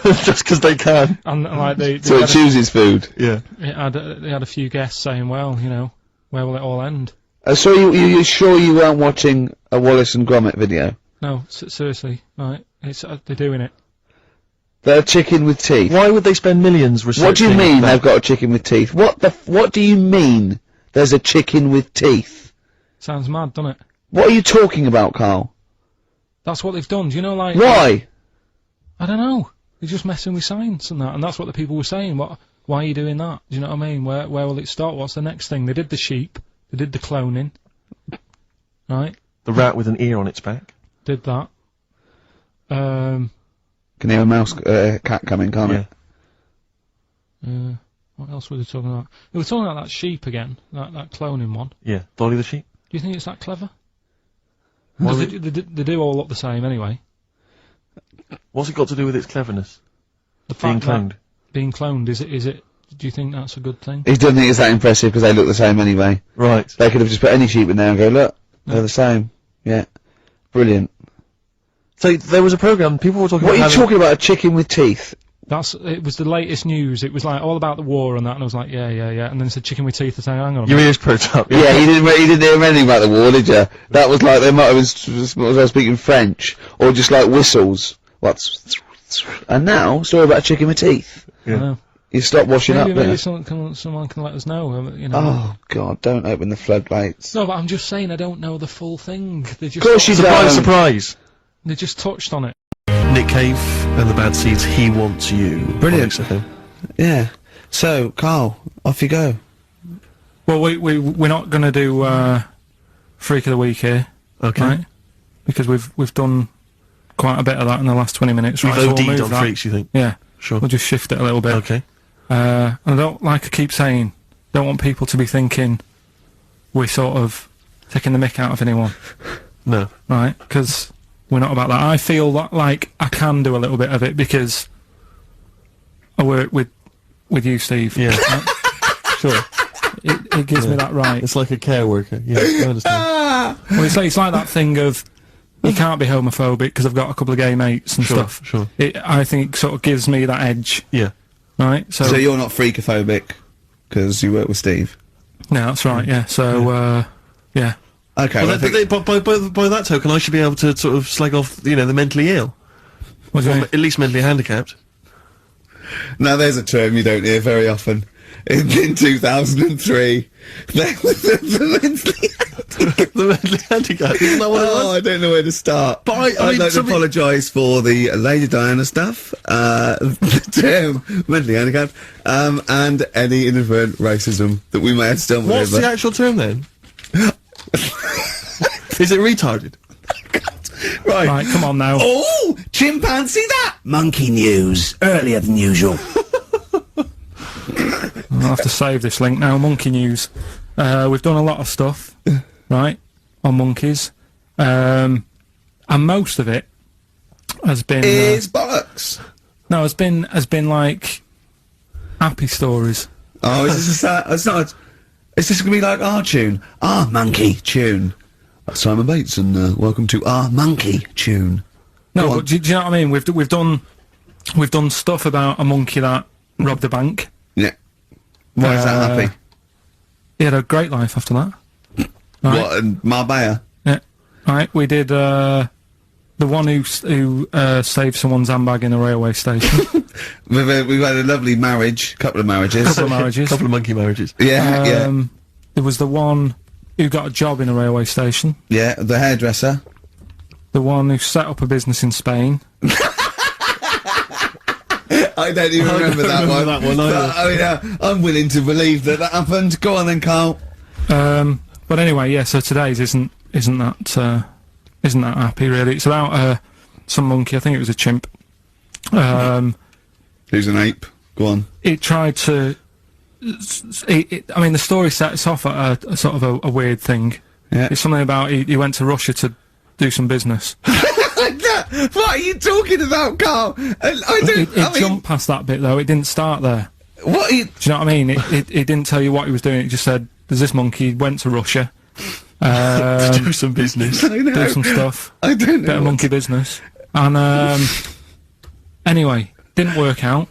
C: Just because they can.
A: And like they
E: So it chooses food.
C: Yeah.
A: they had a few guests saying, well, you know, where will it all end?
E: So you sure you weren't watching a Wallace and Gromit video?
A: No, seriously, right? It's they're doing it.
E: They're a chicken with teeth.
C: Why would they spend millions researching
E: What do you mean
C: that?
E: they've got a chicken with teeth? What do you mean there's a chicken with teeth?
A: Sounds mad, doesn't it?
E: What are you talking about, Karl?
A: That's what they've done. Do you know, like...
E: Why?
A: I don't know. They're just messing with science and that, and that's what the people were saying. Why are you doing that? Do you know what I mean? Where will it start? What's the next thing? They did the sheep. They did the cloning. Right?
C: The rat with an ear on its back.
A: Did that.
E: Can hear a cat coming, can't it?
A: What else were they talking about? They were talking about that sheep again. That cloning one.
C: Yeah. Dolly the sheep.
A: Do you think it's that clever?
C: Why
A: Because
C: would-
A: they do all look the same anyway.
C: What's it got to do with its cleverness?
A: The
C: Being
A: fact that
C: cloned.
A: being cloned, is it, do you think that's a good thing?
E: He doesn't think it's that impressive because they look the same anyway.
C: Right.
E: They could have just put any sheep in there and go, look, they're the same. Yeah. Brilliant.
C: So there was a program, people were talking
E: What are
C: about
E: you talking about, a chicken with teeth?
A: It was the latest news. It was like all about the war and that, and I was like, yeah. And then it said chicken with teeth. I said, hang on a
C: Your
A: minute.
C: ears perked up.
E: Yeah, you didn't hear anything about the war, did you? That was like, they might have been speaking French, or just like whistles. And now, story about a chicken with teeth.
A: I know.
E: You stop washing
A: Maybe
E: up there.
A: someone can let us know. You know.
E: Oh, God, don't open the floodgates.
A: No, but I'm just saying I don't know the full thing. They just
E: Of course you
C: Surprise,
E: don't.
C: surprise.
A: They just touched on it.
C: Nick Cave and the Bad Seeds, He Wants You.
E: Brilliant.
C: On XFM.
E: Yeah. So, Karl, off you go.
A: Well, we're not going to do Freak of the Week here,
C: Okay.
A: right? Because we've done quite a bit of that in the last 20 minutes.
C: We've
A: right, so we'll
C: OD'd
A: move
C: on
A: that.
C: freaks, you think?
A: Yeah.
C: Sure.
A: We'll just shift it a little bit.
C: Okay.
A: And I don't, like I keep saying, don't want people to be thinking we're sort of taking the mick out of anyone,
C: No.
A: right? Because we're not about that. I feel like I can do a little bit of it because I work with you, Steve.
C: Yeah.
A: Right? Sure. It gives me that right.
C: It's like a care worker. Yeah, I understand.
A: Well, it's like that thing of you can't be homophobic because I've got a couple of gay mates and
C: Sure,
A: stuff.
C: sure.
A: I think it sort of gives me that edge,
C: Yeah.
A: right? So
B: So you're not freakophobic because you work with Steve.
A: no, that's right. Yeah. So yeah.
B: Okay,
C: Well,
B: well, I think-
C: by that token, I should be able to sort of slag off, the mentally ill.
A: What do you
C: Or
A: mean?
C: at least mentally handicapped.
B: now there's a term you don't hear very often. In 2003, the
C: The mentally handicapped, isn't that what it was?
B: Oh, I don't know where to start.
C: But
B: I'd
C: I mean,
B: like to
C: something-
B: apologise for the Lady Diana stuff, the term mentally handicapped, and any inadvertent racism that we may have stumbled
C: What's
B: over.
C: the actual term then? Is it retarded?
A: Right, come on now.
B: Oh, chimpanzee that!
D: Monkey news, earlier than usual.
A: I'll have to save this link now. Monkey news. We've done a lot of stuff, right, on monkeys, and most of it has been
B: Is bollocks.
A: no, has been like happy stories.
B: Oh, is this a sad, it's not, is this gonna be like our tune? Our monkey tune. That's Simon Bates, and welcome to our monkey tune.
A: No,
B: Go on.
A: but do you know what I mean? We've done stuff about a monkey that robbed a bank.
B: Yeah. Why is that happy?
A: He had a great life after that. Right.
B: What, in Marbella?
A: Yeah. Right. We did the one who saved someone's handbag in a railway station.
B: We've had a lovely marriage, couple of marriages.
A: Couple of marriages.
C: Couple of monkey marriages.
B: Yeah, yeah.
A: There was the one who got a job in a railway station.
B: Yeah, the hairdresser.
A: The one who set up a business in Spain.
B: I don't even remember that one.
C: that one either.
B: But, I mean, I'm willing to believe that happened. Go on then, Carl.
A: But anyway, yeah. So today's isn't that happy really. It's about some monkey. I think it was a chimp.
B: Who's an ape? Go on.
A: It tried to. I mean, the story sets off at a sort of a weird thing.
B: Yeah.
A: It's something about he went to Russia to do some business.
B: What are you talking about, Carl? I don't.
A: It jumped past that bit though. It didn't start there.
B: What? Are you,
A: Do you know what I mean? It didn't tell you what he was doing. It just said, "There's this monkey went to Russia,
C: To do some business.
B: I know.
A: do some stuff,
B: I don't know.
A: bit of monkey business." And anyway, didn't work out.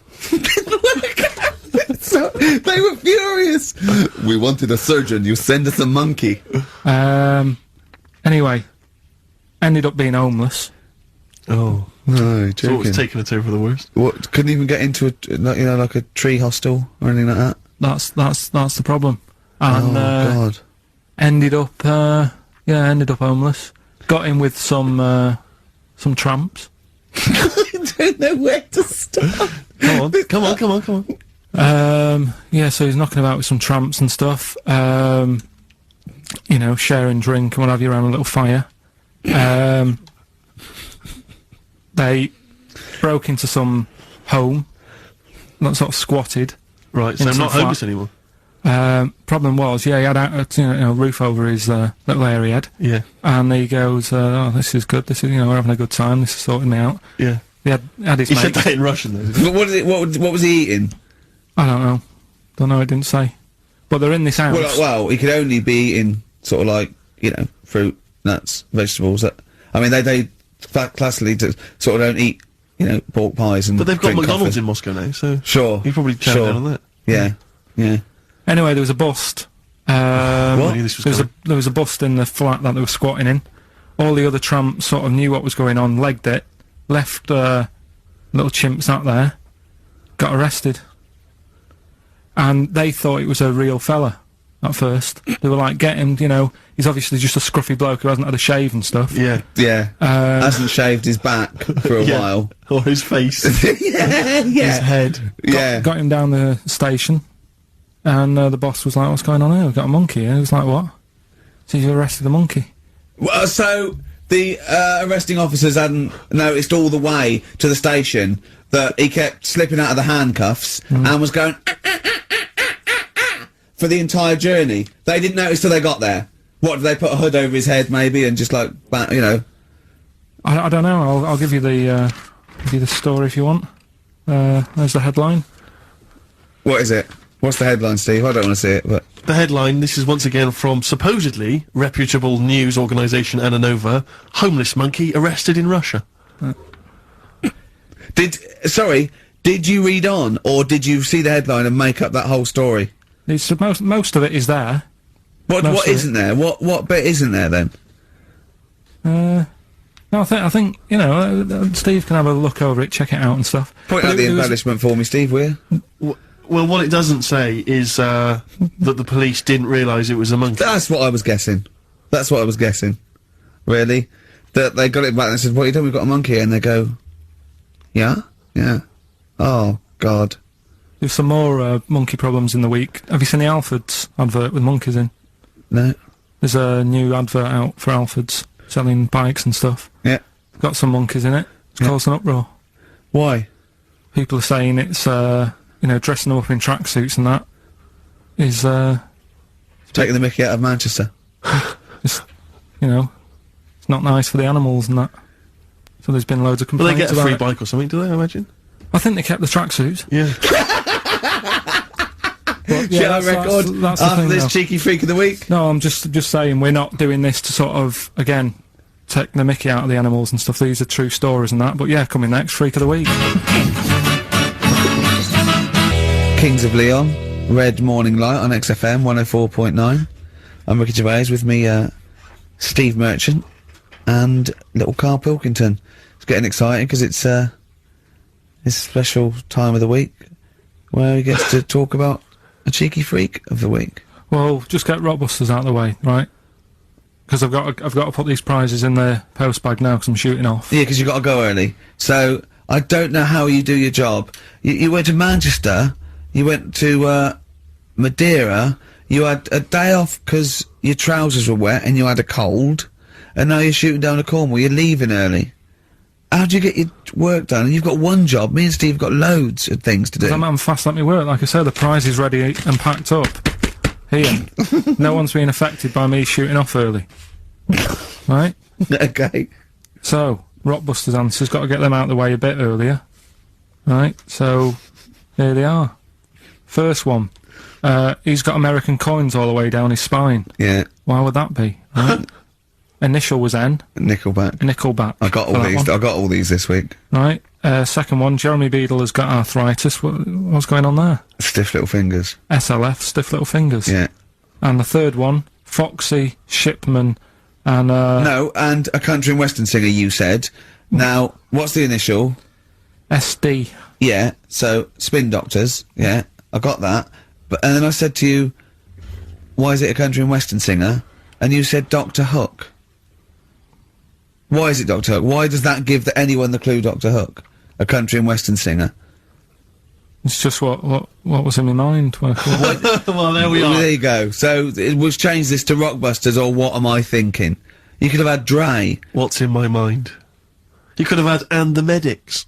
B: So, they were furious. We wanted a surgeon. You send us a monkey.
A: Anyway, ended up being homeless.
C: Oh.
B: No,
C: So
B: joking.
C: it's taken a turn for the worst.
B: What? Couldn't even get into like a tree hostel or anything like that.
A: That's the problem. And
B: Oh God.
A: ended up homeless. Got in with some tramps.
B: I don't know where to start.
C: Come on.
A: Yeah, so he's knocking about with some tramps and stuff. You know, sharing drink and what have you around a little fire. They broke into some home, not sort of squatted.
C: Right, so
A: Into
C: I'm not
A: the flat.
C: homeless anymore.
A: Problem was, yeah, he had a roof over his little area he had.
C: Yeah.
A: And he goes, "Oh, this is good. This is, we're having a good time. This is sorting me out."
C: Yeah.
A: He had his
C: He said
A: mates.
C: that in Russian though.
B: But what was he eating?
A: I don't know. It didn't say. But they're in this house.
B: Well, he could only be eating sort of like fruit, nuts, vegetables. I mean, they classically sort of don't eat pork pies and.
C: But they've got
B: drink
C: McDonald's
B: coffee.
C: in Moscow now, so
B: Sure.
C: he probably chow down on that.
B: Yeah, yeah.
A: Anyway, there was a bust.
C: What? I knew this was
A: There was a bust in the flat that they were squatting in. All the other tramps sort of knew what was going on, legged it, left little chimps out there, got arrested. And they thought it was a real fella at first. They were like, get him, he's obviously just a scruffy bloke who hasn't had a shave and stuff.
C: Yeah.
B: Yeah. Hasn't shaved his back for a
C: Yeah.
B: while.
C: Or his face.
B: Yeah,
C: His
B: yeah.
C: head.
B: Yeah.
A: Got him down the station, and the boss was like, "What's going on here? We've got a monkey." And he was like, "What?" So you arrested the monkey.
B: Well, so the arresting officers hadn't noticed all the way to the station that he kept slipping out of the handcuffs and was going for the entire journey. They didn't notice till they got there. What, did they put a hood over his head maybe and just like,
A: I don't know. I'll give you the story if you want. There's the headline.
B: What is it? What's the headline, Steve? I don't want to see it, but...
C: The headline, this is once again from supposedly reputable news organisation Ananova, homeless monkey arrested in Russia.
B: Did you read on, or did you see the headline and make up that whole story?
A: It's most of it is there.
B: What
A: Most of
B: isn't there? What bit isn't there then?
A: No, I think Steve can have a look over it, check it out and stuff.
B: Point
A: But
B: out the
A: it was-
B: embellishment for me, Steve, will you?
C: Well, what it doesn't say is that the police didn't realise it was a monkey.
B: That's what I was guessing. Really? That they got it back and they said, "What are you doing? We've got a monkey here." And they go, "Yeah? Yeah. Oh, God."
A: There's some more monkey problems in the week. Have you seen the Alfords advert with monkeys in?
B: No.
A: There's a new advert out for Alfords selling bikes and stuff.
B: Yeah.
A: Got some monkeys in it. It's caused an uproar.
B: Why?
A: People are saying it's dressing them up in tracksuits and that is
B: Taking the mickey out of Manchester.
A: it's not nice for the animals and that. So there's been loads of
C: Will they
A: complaints
C: get a
A: about
C: free
A: it.
C: bike or something, do they, I imagine?
A: I think they kept the tracksuits.
C: Yeah.
A: But,
B: Shall I
A: that's-
B: record
A: that's the
B: after
A: thing,
B: this
A: though.
B: cheeky freak of the week?
A: No, I'm just saying we're not doing this to sort of, again, take the mickey out of the animals and stuff. These are true stories and that. But yeah, coming next, Freak of the Week.
B: Kings of Leon, Red Morning Light on XFM 104.9. I'm Ricky Gervais, with me, Steve Merchant and little Karl Pilkington. It's getting exciting because it's a special time of the week where he gets to talk about a cheeky freak of the week.
A: Well, just get Rockbusters out of the way, right? Because I've got to put these prizes in the post bag now because I'm shooting off.
B: Yeah, because you got to go early. So I don't know how you do your job. You went to Manchester. You went to Madeira. You had a day off because your trousers were wet and you had a cold, and now you're shooting down to Cornwall. You're leaving early. How do you get your work done? And you've got one job. Me and Steve have got loads of things to do.
A: I'm fast let me work. Like I said, the prize is ready and packed up. Here. No one's been affected by me shooting off early. Right?
B: Okay.
A: So, Rockbusters answers, got to get them out of the way a bit earlier. Right? So, there they are. First one. He's got American coins all the way down his spine.
B: Yeah.
A: Why would that be? Right? Initial was N.
B: Nickelback. I got all these. I got all these this week.
A: Right. Second one, Jeremy Beadle has got arthritis. What's going on there?
B: Stiff little fingers.
A: SLF, stiff little fingers.
B: Yeah.
A: And the third one, Foxy, Shipman, and
B: No, and a country and western singer, you said. Now, what's the initial?
A: SD.
B: Yeah, so Spin Doctors, yeah, I got that. And then I said to you, why is it a country and western singer? And you said Dr. Hook. Why is it Dr. Hook? Why does that give anyone the clue Dr. Hook? A country and western singer.
A: It's just what was in my mind when I thought it.
C: Well, there we
B: Well,
C: are.
B: there you go. So, we've changed this to Rockbusters, or what am I thinking? You could have had Dre.
C: What's in my mind? You could have had "And the Medics."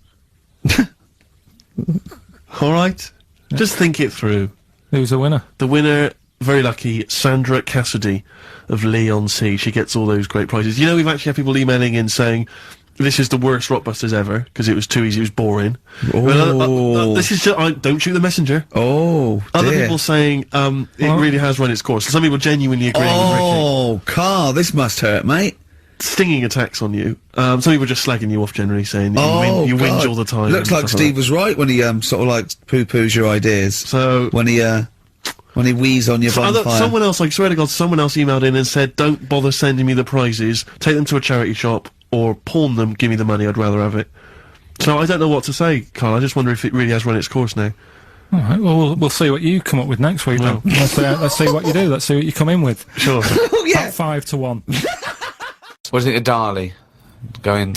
C: All right, just think it through.
A: Who's the winner?
C: The winner, very lucky, Sandra Cassidy of Leon C. She gets all those great prizes. You know, we've actually had people emailing in saying this is the worst Rockbusters ever because it was too easy, it was boring.
B: Oh.
C: This is just don't shoot the messenger.
B: Oh,
C: Other
B: dear.
C: people saying it really has run its course. Some people genuinely agreeing with Ricky.
B: Oh, Karl, this must hurt, mate.
C: Stinging attacks on you. Some people just slagging you off generally, saying that you whinge all the time.
B: Looks
C: and
B: like
C: stuff
B: Steve
C: that.
B: was right when he sort of like poo-poos your ideas.
C: So
B: When he wheezed on your bonfire.
C: someone else, I swear to God, someone else emailed in and said, "Don't bother sending me the prizes. Take them to a charity shop or pawn them. Give me the money. I'd rather have it." So I don't know what to say, Karl. I just wonder if it really has run its course now.
A: All right. Well, we'll see what you come up with next week. Then. Let's see what you do. Let's see what you come in with.
C: Sure.
B: Oh, yeah.
A: About 5-1.
E: What do you think of Dali? Going,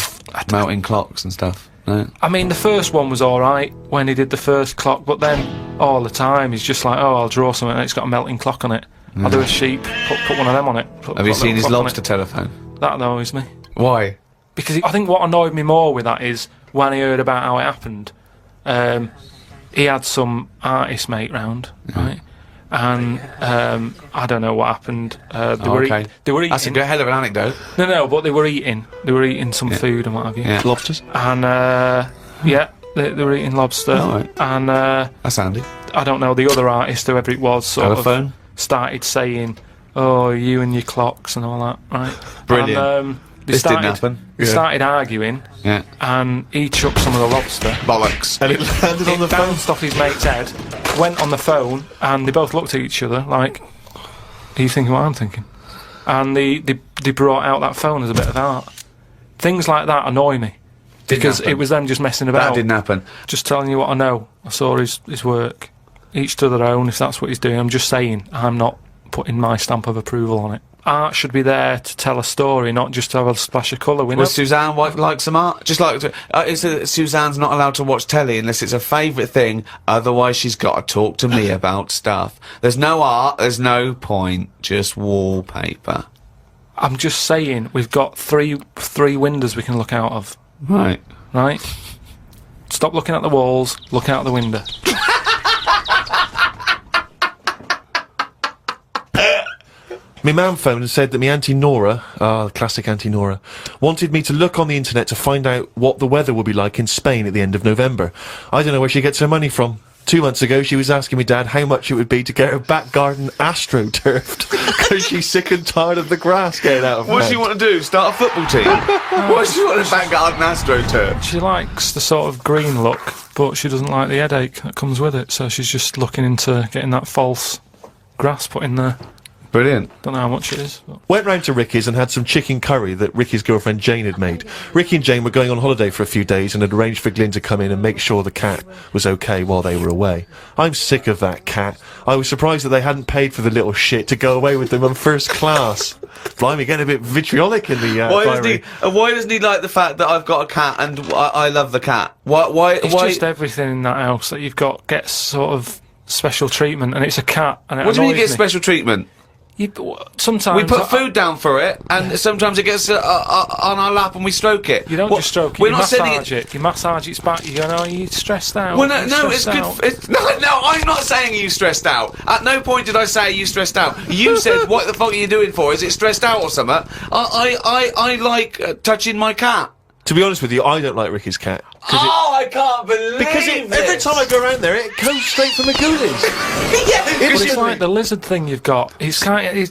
E: melting clocks and stuff? No?
A: I mean, the first one was alright when he did the first clock, but then all the time he's just like, oh, I'll draw something and it's got a melting clock on it. I'll do a sheep, put one of them on it.
E: Have you seen his lobster telephone?
A: That annoys me.
E: Why?
A: Because I think what annoyed me more with that is when I heard about how it happened, he had some artist mate round, right? And I don't know what happened. They were eating.
E: That's a good hell of an anecdote.
A: No, but they were eating. They were eating some food and what have you.
E: Yeah.
C: Lobsters?
A: And they were eating lobster.
E: Alright.
A: And
E: That's handy.
A: I don't know, the other artist, whoever it was, sort
E: Telephone?
A: of started saying, "Oh, you and your clocks" and all that, right?
E: Brilliant.
A: And,
E: This didn't happen.
A: They started arguing,
E: Yeah.
A: and he chucked some of the lobster.
E: Bollocks.
C: And it landed on the
A: It
C: phone.
A: bounced off his mate's head, went on the phone, and they both looked at each other like, "Are you thinking what I'm thinking?" And they brought out that phone as a bit of art. Things like that annoy me. Because
E: happen.
A: it was them just messing about.
E: That didn't happen.
A: Just telling you what I know. I saw his work. Each to their own, if that's what he's doing. I'm just saying, I'm not putting my stamp of approval on it. Art should be there to tell a story, not just to have a splash of colour. We know.
E: Well, Suzanne like some art. Just like Suzanne's not allowed to watch telly unless it's a favourite thing. Otherwise, she's got to talk to me about stuff. There's no art. There's no point. Just wallpaper.
A: I'm just saying, we've got three windows we can look out of.
E: Right.
A: Right? Stop looking at the walls. Look out the window.
C: My mum phoned and said that my Auntie Nora, the classic Auntie Nora, wanted me to look on the internet to find out what the weather will be like in Spain at the end of November. I don't know where she gets her money from. 2 months ago, she was asking me, Dad, how much it would be to get her back garden astroturfed because she's sick and tired of the grass getting out of
B: What does
C: hand.
B: she want to do? Start a football team? What does she want to back garden AstroTurf?
A: She likes the sort of green look, but she doesn't like the headache that comes with it, so she's just looking into getting that false grass put in there.
B: Brilliant.
A: Don't know how much it is. But.
C: Went round to Ricky's and had some chicken curry that Ricky's girlfriend Jane had made. Ricky and Jane were going on holiday for a few days and had arranged for Glyn to come in and make sure the cat was okay while they were away. I'm sick of that cat. I was surprised that they hadn't paid for the little shit to go away with them on first class. Blimey, getting a bit vitriolic in the
B: Why doesn't he like the fact that I've got a cat and I love the cat? Why?
A: It's just everything in that house that you've got gets sort of special treatment, and it's a cat, and it
B: What do you mean you
A: annoys
B: get
A: me.
B: special treatment?
A: Sometimes
B: We put food down for it, and sometimes it gets on our lap and we stroke it.
A: You don't
B: What-
A: just stroke it.
B: We're
A: You
B: not sending
A: massage it. You massage its back. You go, no, you're stressed out.
B: Well,
A: You're
B: no, it's
A: stressed
B: good.
A: out."
B: No, I'm not saying you stressed out. At no point did I say you stressed out. You said, "What the fuck are you doing for? Is it stressed out or something?" I like touching my cat.
C: To be honest with you, I don't like Ricky's cat.
B: I can't believe
C: Because every time I go around there, it goes straight from the goodies.
A: But it's like the lizard thing you've got. It's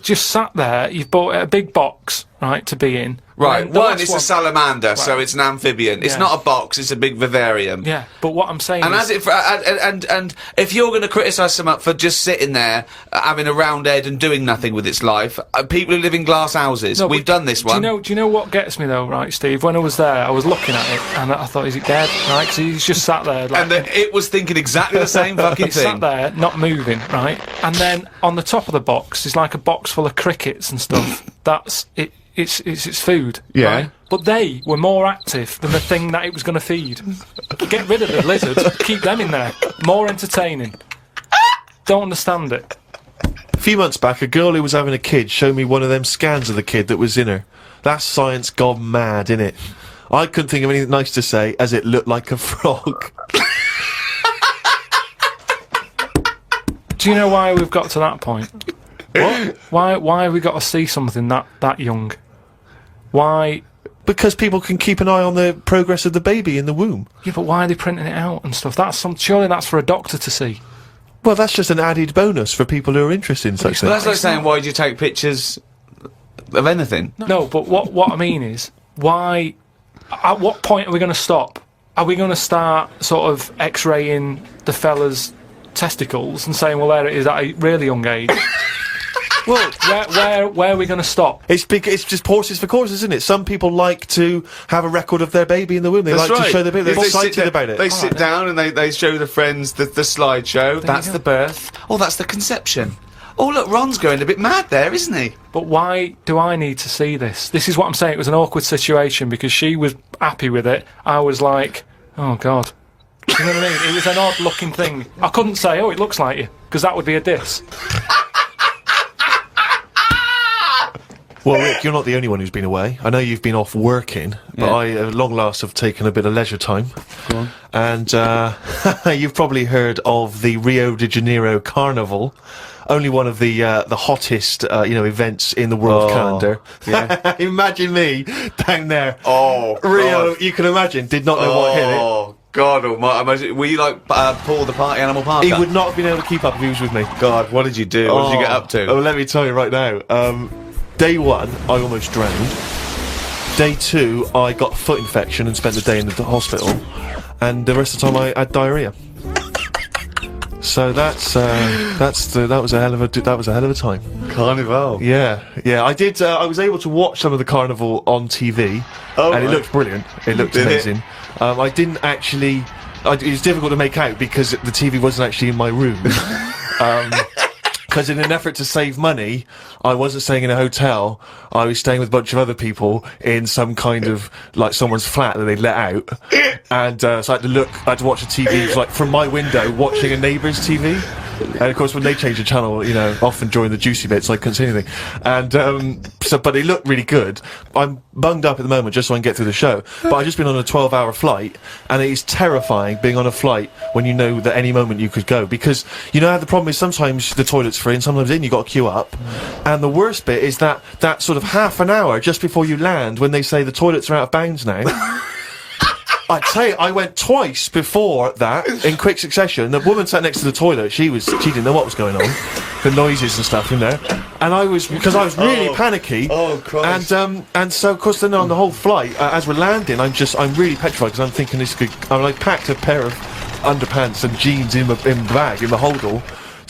A: just sat there. You've bought a big box, right, to be in.
B: Right,
A: And the
B: one,
A: last
B: it's a salamander, so it's an amphibian. It's
A: Yeah.
B: not a box, it's a big vivarium.
A: Yeah, but what I'm saying
B: And
A: is...
B: as it and if you're going to criticise someone for just sitting there, having a round head and doing nothing with its life, people who live in glass houses,
A: No,
B: we've
A: but
B: done this one.
A: Do you know what gets me though, right, Steve? When I was there, I was looking at it, and I thought, is it dead? Right, because he's just sat there. Like,
B: And it was thinking exactly the same fucking
A: It's sat
B: thing.
A: there, not moving, right? And then on the top of the box is like a box full of crickets and stuff. That's it. It's food,
B: Yeah.
A: right? But they were more active than the thing that it was going to feed. Get rid of the lizards. Keep them in there. More entertaining. Don't understand it.
C: A few months back, a girl who was having a kid showed me one of them scans of the kid that was in her. That's science gone mad, innit? I couldn't think of anything nice to say, as it looked like a frog.
A: Do you know why we've got to that point? What? Why have we got to see something that young? Why?
C: Because people can keep an eye on the progress of the baby in the womb.
A: Yeah, but why are they printing it out and stuff? Surely that's for a doctor to see.
C: Well, that's just an added bonus for people who are interested in such
B: But that's
C: things.
B: like saying, why do you take pictures of anything?
A: No, but what I mean is, why? At what point are we going to stop? Are we going to start sort of X-raying the fella's testicles and saying, well, there it is at a really young age? Well, where are we going to stop?
C: It's just horses for courses, isn't it? Some people like to have a record of their baby in the womb. They
B: That's
C: like
B: right.
C: to show their baby. They're
B: They sit
C: excited
B: down-
C: about it.
B: They sit down and they show the friends the slideshow. That's
A: you
B: the
A: go.
B: birth. Oh, that's the conception. Oh, look, Ron's going a bit mad there, isn't he?
A: But why do I need to see this? This is what I'm saying. It was an awkward situation because she was happy with it. I was like, oh, God. Do you know what I mean? It was an odd-looking thing. I couldn't say, oh, it looks like you, because that would be a diss.
C: Well, Rick, you're not the only one who's been away. I know you've been off working, but
B: Yeah.
C: I, at long last, have taken a bit of leisure time.
B: Go on.
C: And you've probably heard of the Rio de Janeiro Carnival. Only one of the hottest, events in the world calendar.
B: yeah.
C: Imagine me down there.
B: Oh,
C: Rio,
B: God.
C: you can imagine, did not know what hit it.
B: Oh, God almighty. Were you like Paul the Party Animal Parker?
C: He would not have been able to keep up if he was with me.
B: God, what did you do? What did you get up to?
C: Oh, let me tell you right now. Day one, I almost drowned. Day two, I got a foot infection and spent the day in the hospital. And the rest of the time, I had diarrhea. So that was a hell of a time.
B: Carnival.
C: Yeah. I did. I was able to watch some of the carnival on TV,
B: Oh,
C: and it
B: right.
C: looked brilliant. It looked
B: Did it?
C: amazing. I didn't actually. It was difficult to make out because the TV wasn't actually in my room. Because in an effort to save money, I wasn't staying in a hotel. I was staying with a bunch of other people in some kind of, like, someone's flat that they'd let out. And so I had to watch the TV, it was like from my window, watching a neighbour's TV. And of course, when they change the channel, often during the juicy bits, I couldn't see anything. And but it looked really good. I'm bunged up at the moment just so I can get through the show. But I've just been on a 12-hour flight, and it is terrifying being on a flight when you know that any moment you could go. Because you know how the problem is sometimes the toilet's free and sometimes you've got to queue up. And the worst bit is that sort of half an hour just before you land when they say the toilets are out of bounds now. I tell you, I went twice before that in quick succession. The woman sat next to the toilet. She didn't know what was going on, the noises and stuff in there. And because I was really panicky.
B: Oh, Christ.
C: And so of course then on the whole flight, as we're landing, I'm really petrified because I'm thinking I packed a pair of underpants and jeans in the bag in the holdall.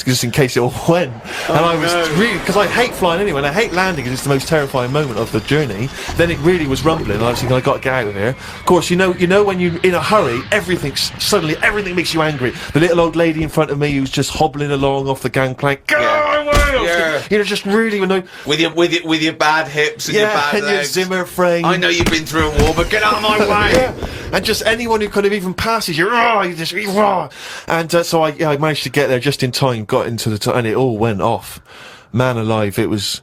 C: Just in case it all went. And I was really, because I hate flying anyway, and I hate landing because it's the most terrifying moment of the journey. Then it really was rumbling, and I was thinking, I got to get out of here. Of course, you know when you're in a hurry, suddenly everything makes you angry. The little old lady in front of me who's just hobbling along off the gangplank, go away!
B: Yeah.
C: You know, just really annoyed.
B: With your bad hips and your bad
C: and
B: legs.
C: your Zimmer frame.
B: I know you've been through a war, but get out of my way!
C: Yeah. And just anyone who kind of even passes you, you just, and so I managed to get there just in time, got into the and it all went off. Man alive, it was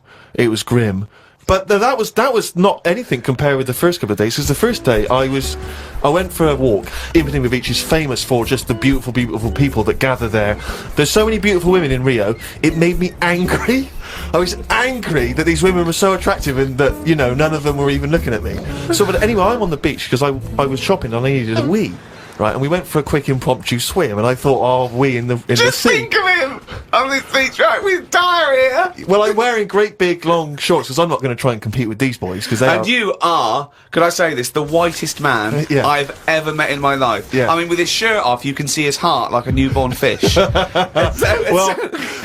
C: grim. But that was not anything compared with the first couple of days, because the first day I went for a walk. Ipanema Beach is famous for just the beautiful, beautiful people that gather there. There's so many beautiful women in Rio, it made me angry. I was angry that these women were so attractive and that, you know, none of them were even looking at me. So, but anyway, I'm on the beach because I was shopping and I needed a wee. Right, and we went for a quick impromptu swim, and I thought, oh, we in the sea.
B: Just think of him on this beach, right, with diarrhea.
C: Well, I'm wearing great big long shorts because I'm not going to try and compete with these boys because they
B: And you are, could I say this, the whitest man
C: Yeah.
B: I've ever met in my life.
C: Yeah.
B: I mean, with his shirt off, you can see his heart like a newborn fish.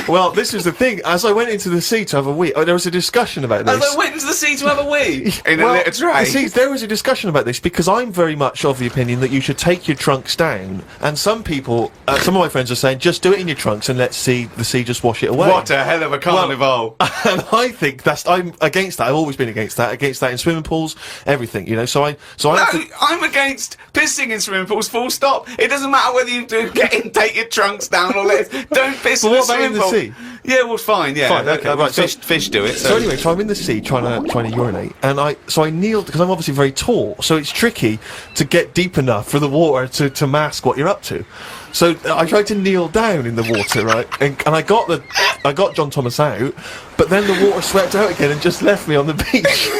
C: Well, this is the thing. As I went into the sea to have a wee, there was a discussion about this.
B: As I went into the sea to have a wee in a litter tray.
C: See, there was a discussion about this because I'm very much of the opinion that you should take your trunks down, and some people, some of my friends are saying, just do it in your trunks and let the sea just wash it away.
B: What a hell of a carnival!
C: And I think I'm against that. I've always been against that in swimming pools, everything, you know.
B: I'm against pissing in swimming pools. Full stop. It doesn't matter whether you do take your trunks down or don't piss
C: But
B: in the
C: what about
B: swimming
C: in the
B: pool.
C: sea?
B: Yeah, well, fine. Yeah,
C: Fine, okay, right,
B: fish do it.
C: So anyway, so I'm in the sea trying to urinate, and I kneeled because I'm obviously very tall, so it's tricky to get deep enough for the water to mask what you're up to. So I tried to kneel down in the water, right, and I got John Thomas out, but then the water swept out again and just left me on the beach.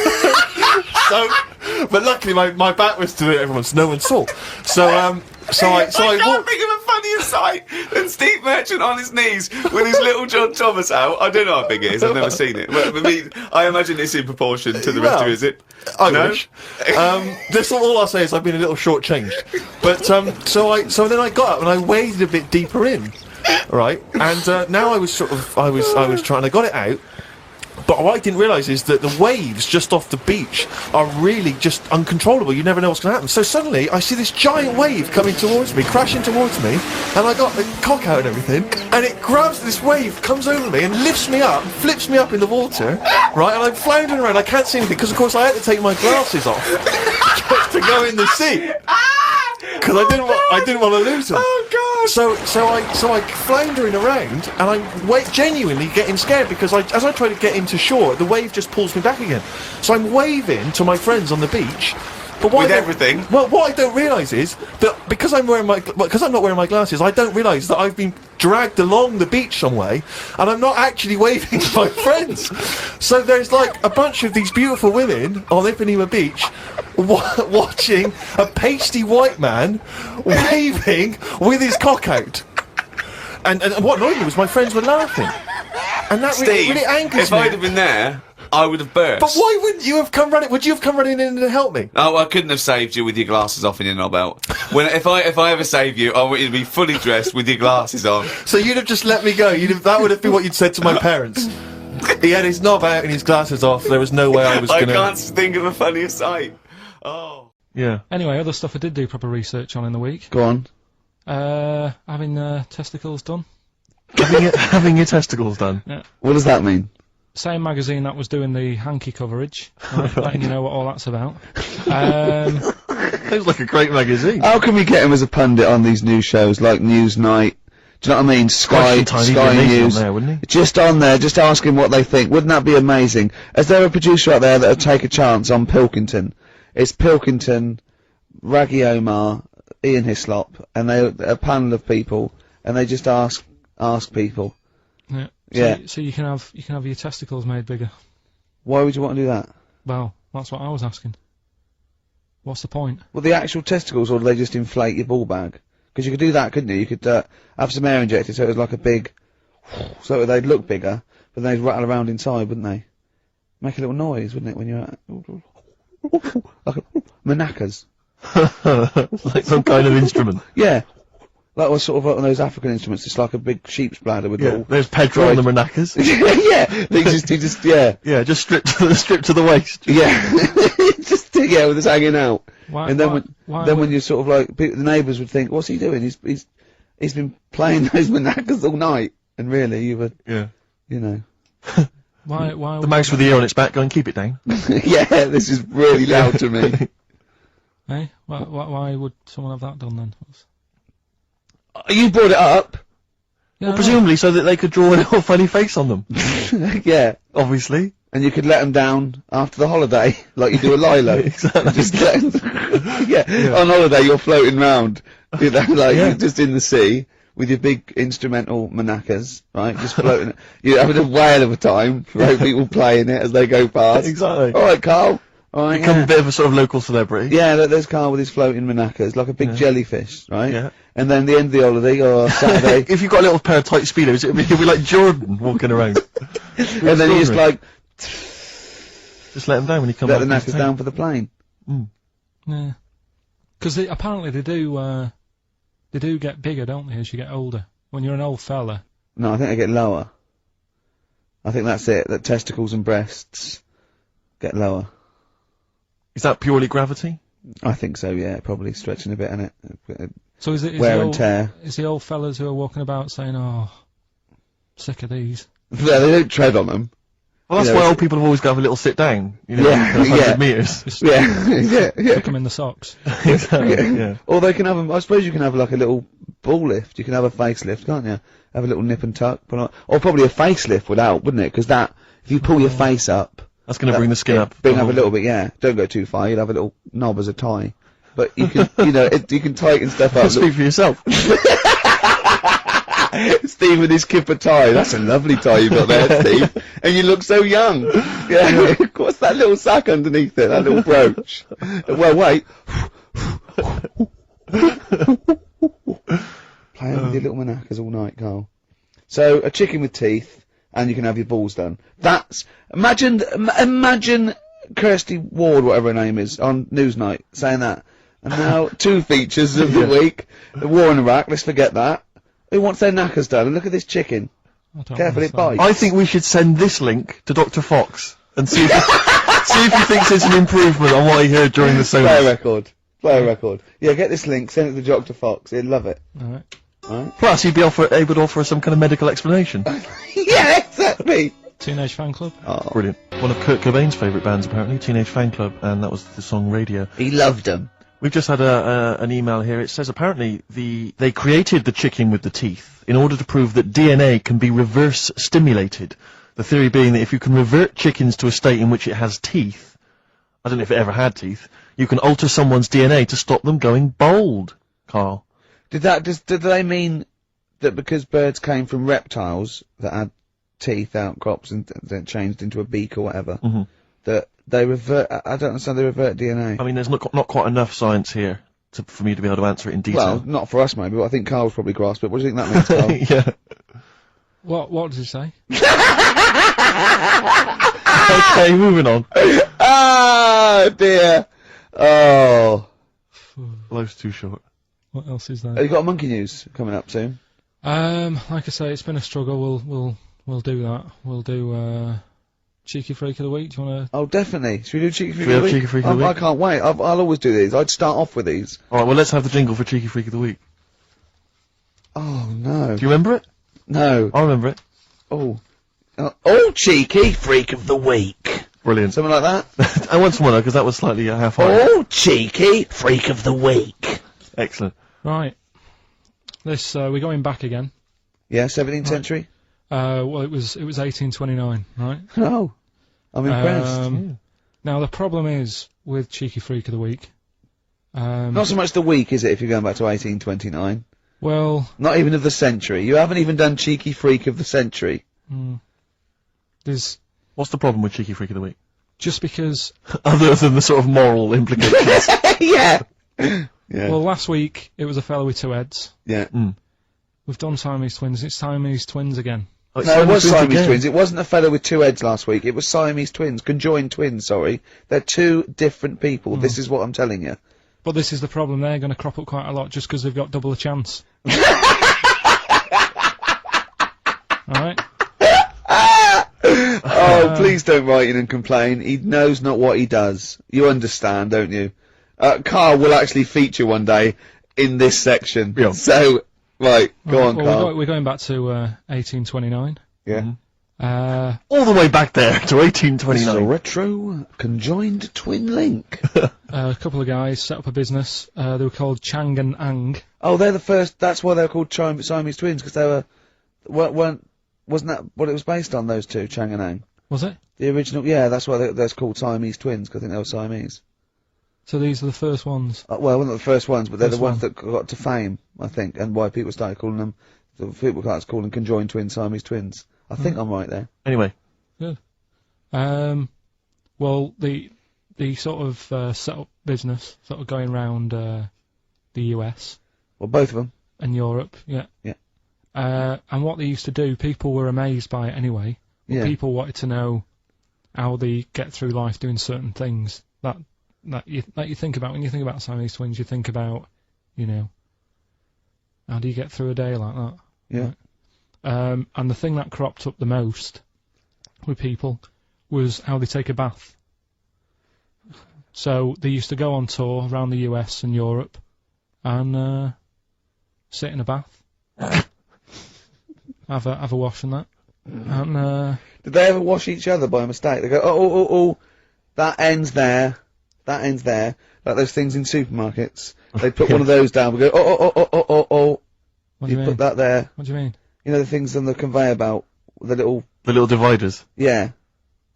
C: But luckily my back was to everyone, so no one saw. I
B: can't think of a funnier sight than Steve Merchant on his knees with his little John Thomas out. I don't know how big it is. I've never seen it. But I imagine it's in proportion to the rest of it. Is it?
C: I wish. That's all I'll say is I've been a little shortchanged. But so then I got up and I waded a bit deeper in, right? And now I was trying. I got it out. But what I didn't realise is that the waves just off the beach are really just uncontrollable. You never know what's going to happen. So suddenly, I see this giant wave coming towards me, crashing towards me, and I got the cock out and everything, and it grabs this wave, comes over me, and lifts me up, flips me up in the water, right, and I'm floundering around. I can't see anything, because of course I had to take my glasses off just to go in the sea. Because I didn't want to lose them.
B: Oh God!
C: So I floundering around, and I'm genuinely getting scared because as I try to get into shore, the wave just pulls me back again. So I'm waving to my friends on the beach. But
B: with everything.
C: Well, what I don't realise is that because I'm not wearing my glasses, I don't realise that I've been dragged along the beach some way, and I'm not actually waving to my friends. So there's like a bunch of these beautiful women on Ipanema Beach watching a pasty white man waving with his cock out. And what annoyed me was my friends were laughing, and that really angers me.
B: If I'd have been there, I would have burst.
C: But why wouldn't you have come running? Would you have come running in to help me?
B: Oh, I couldn't have saved you with your glasses off and your knob out. If I ever save you, I want you to be fully dressed with your glasses on.
C: So you'd have just let me go. That would have been what you'd said to my parents. He had his knob out and his glasses off. There was no way I was going to...
B: I can't think of a funnier sight. Oh.
C: Yeah.
A: Anyway, other stuff I did do proper research on in the week.
E: Go on.
A: Having testicles done.
C: Having your testicles done?
A: Yeah.
E: What does that mean?
A: Same magazine that was doing the hanky coverage, right, letting you know what all that's about.
C: Sounds like a great magazine.
E: How can we get him as a pundit on these news shows like Newsnight? Do you know what I mean? Sky News.
C: On there, wouldn't he?
E: Just on there, just ask him what they think. Wouldn't that be amazing? Is there a producer out there that would take a chance on Pilkington? It's Pilkington, Raggy Omar, Ian Hislop, and a panel of people, and they just ask people.
A: Yeah.
E: Yeah.
A: So you can have your testicles made bigger.
E: Why would you want to do that?
A: Well, that's what I was asking. What's the point?
E: Well, the actual testicles, or do they just inflate your ball bag? Because you could do that, couldn't you? You could have some air injected so it was like a big, so they'd look bigger, but they'd rattle around inside, wouldn't they? Make a little noise, wouldn't it, when you're like manacas.
C: Like some kind of instrument.
E: Yeah. That was sort of like one of those African instruments. It's like a big sheep's bladder with little.
C: There's Pedro on the Maracas.
E: Yeah. He just, yeah.
C: Yeah, just stripped to the waist.
E: Yeah. Just, yeah, with his hanging out.
A: Why,
E: And then
A: why
E: when you're sort of like, the neighbours would think, what's he doing? He's been playing those manacas all night. And really, you would,
C: Yeah.
E: you know.
A: why
C: The mouse with the ear on its back, go and keep it down.
E: Yeah, this is really loud to me.
A: Eh? Why would someone have that done then?
E: You brought it up.
A: Yeah,
C: Well, presumably so that they could draw a little funny face on them.
E: Yeah.
C: Obviously.
E: And you could let them down after the holiday, like you do a lilo.
C: Exactly.
E: Just let 'em- yeah. On holiday you're floating round, you know, like
C: Yeah.
E: you're just in the sea with your big instrumental manacas, right? Just floating. You're having a whale of a time, right? People playing it as they go past.
C: Exactly.
E: Alright, Karl. Alright,
C: Become
E: yeah.
C: a bit of a sort of local celebrity.
E: Yeah, there's Karl with his floating manacas, like a big jellyfish, right?
C: Yeah.
E: And then the end of the holiday, or Saturday,
C: If you've got a little pair of tight speedos, it'll be like Jordan walking around.
E: and then you just like,
C: Just let them down when you come
E: let
C: back.
E: the
C: into
E: knackers
C: town.
E: down for the plane.
A: Yeah. Because apparently they do get bigger, don't they, as you get older? When you're an old fella.
E: No, I think they get lower. I think that's it, that testicles and breasts get lower.
C: Is that purely gravity?
E: I think so, yeah, probably stretching a bit, innit?
A: So is it
E: Wear and tear.
A: Is the old fellas who are walking about saying, "Oh, sick of these"?
E: Yeah, they don't tread on them.
C: Well, that's
E: You know,
C: why old people have always got to have a little sit down. You know,
E: Yeah,
C: 100
E: yeah.
C: metres.
E: Yeah, yeah, yeah.
A: Stick 'em in the socks.
C: Exactly, yeah.
E: Or they can have I suppose you can have like a little ball lift. You can have a facelift, can't you? Have a little nip and tuck. Put on, or probably a facelift would help, wouldn't it? Because that, if you pull your face up,
C: That's going to bring the skin up.
E: bring up a little bit, yeah. Don't go too far. You'll have a little knob as a tie. But you can, you know, you can tighten stuff up.
C: Speak for yourself.
E: Steve with his kipper tie. That's a lovely tie you got there, Steve. And you look so young. Yeah. What's that little sack underneath it? That little brooch. Well, wait. Playing with your little manacas all night, Karl. So, a chicken with teeth, and you can have your balls done. That's, imagine Kirsty Ward, whatever her name is, on Newsnight, saying that. And now, 2 features of the week. The war in Iraq, let's forget that. Who wants their knackers done? And look at this chicken.
A: I don't
E: Careful, it
A: understand.
E: bites.
C: I think we should send this link to Dr. Fox and see if he thinks it's an improvement on what he heard during the
E: Play a
C: sonas.
E: record. Play a record. Yeah, get this link, send it to Dr. Fox. He'd love it.
A: Alright.
E: Right?
C: Plus, he'd be able to offer us some kind of medical explanation.
E: Yeah, exactly.
A: Teenage Fan Club.
E: Oh,
C: Brilliant. One of Kurt Cobain's favourite bands, apparently, Teenage Fan Club, and that was the song Radio.
E: he loved them.
C: We've just had an email here. It says apparently they created the chicken with the teeth in order to prove that DNA can be reverse stimulated. The theory being that if you can revert chickens to a state in which it has teeth, I don't know if it ever had teeth, you can alter someone's DNA to stop them going bald. Karl.
E: Did they mean that because birds came from reptiles that had teeth, outcrops, and then changed into a beak or whatever, that they revert? I don't understand. They revert DNA.
C: I mean, there's not quite enough science here for me to be able to answer it in
E: Well,
C: detail.
E: not for us maybe, but I think Karl's probably grasped it. What do you think that means, Karl?
C: Yeah.
A: What did you say?
C: Okay, moving on.
E: Ah, dear. Oh.
C: Life's too short.
A: What else is
E: Have
A: there?
E: you got monkey news coming up soon?
A: Like I say, it's been a struggle. We'll do that. We'll do Cheeky Freak of the Week. Do you wanna?
E: Oh, definitely. Should we do Cheeky Freak
C: we
E: of the
C: have
E: Week?
C: Cheeky Freak of the
E: I
C: Week?
E: can't wait. I'll always do these. I'd start off with these.
C: Alright, well, let's have the jingle for Cheeky Freak of the Week.
E: Oh, no.
C: Do you remember it?
E: No.
C: I remember it.
E: Oh. Oh, Cheeky Freak of the Week.
C: Brilliant.
E: Something like that?
C: I want some more, because that was slightly half-hearted.
E: Oh, Cheeky Freak of the Week.
C: Excellent.
A: Right. This we're going back again.
E: Yeah, 17th century?
A: Well, it was 1829, right?
E: Oh. I'm impressed.
A: Now the problem is with Cheeky Freak of the Week.
E: Not so much the week, is it, if you're going back to 1829?
A: Well,
E: Not even of the century. You haven't even done Cheeky Freak of the century.
A: there's
C: What's the problem with Cheeky Freak of the Week?
A: just because
C: Other than the sort of moral implications.
E: Yeah. Yeah.
A: Well, last week it was a fella with two heads.
E: Yeah.
A: We've done Siamese twins. It's Siamese twins again.
C: Oh, it's
E: No, it was Siamese
C: again.
E: twins. It wasn't a fellow with two heads last week. It was Siamese twins. Conjoined twins, sorry. They're two different people. This is what I'm telling you.
A: But this is the problem. They're going to crop up quite a lot just because they've got double a chance. Alright?
E: Oh, please don't write in and complain. He knows not what he does. You understand, don't you? Karl will actually feature one day in this section.
C: Yeah.
E: So, right, go on,
A: Well,
E: Karl.
A: we're going back to 1829.
E: Yeah.
C: All the way back there to
E: This is a
C: 1829.
E: retro conjoined twin link.
A: A couple of guys set up a business. They were called Chang and Ang.
E: Oh, they're the first. That's why they're called Siamese twins, because they wasn't that what it was based on? Those two, Chang and Ang.
A: Was it?
E: The original, yeah, that's why they're called Siamese twins, because I think they were Siamese.
A: So these are the first ones.
E: Well, not the first ones, but they're the
A: First
E: ones that got to fame, I think, and why people started calling them. People started calling them conjoined twins, Siamese twins. I think I'm right there.
C: Anyway,
A: Good. Well, the sort of set up business, sort of going round the US
E: Well, both of them.
A: and Europe, yeah.
E: Yeah.
A: And what they used to do, people were amazed by it anyway. But
E: Yeah.
A: people wanted to know how they get through life doing certain things that you think about when you think about Siamese twins. You think about, you know, how do you get through a day like that?
E: Yeah.
A: And the thing that cropped up the most with people was how they take a bath. So they used to go on tour around the US and Europe and sit in a bath, have a wash and that. And
E: Did they ever wash each other by mistake? They go, oh, that ends there. That ends there. Like those things in supermarkets. They put one of those down. We go, oh.
A: what do you
E: You
A: mean?
E: put that there.
A: What do you mean?
E: You know the things on the conveyor belt, the little,
C: the little dividers.
E: yeah.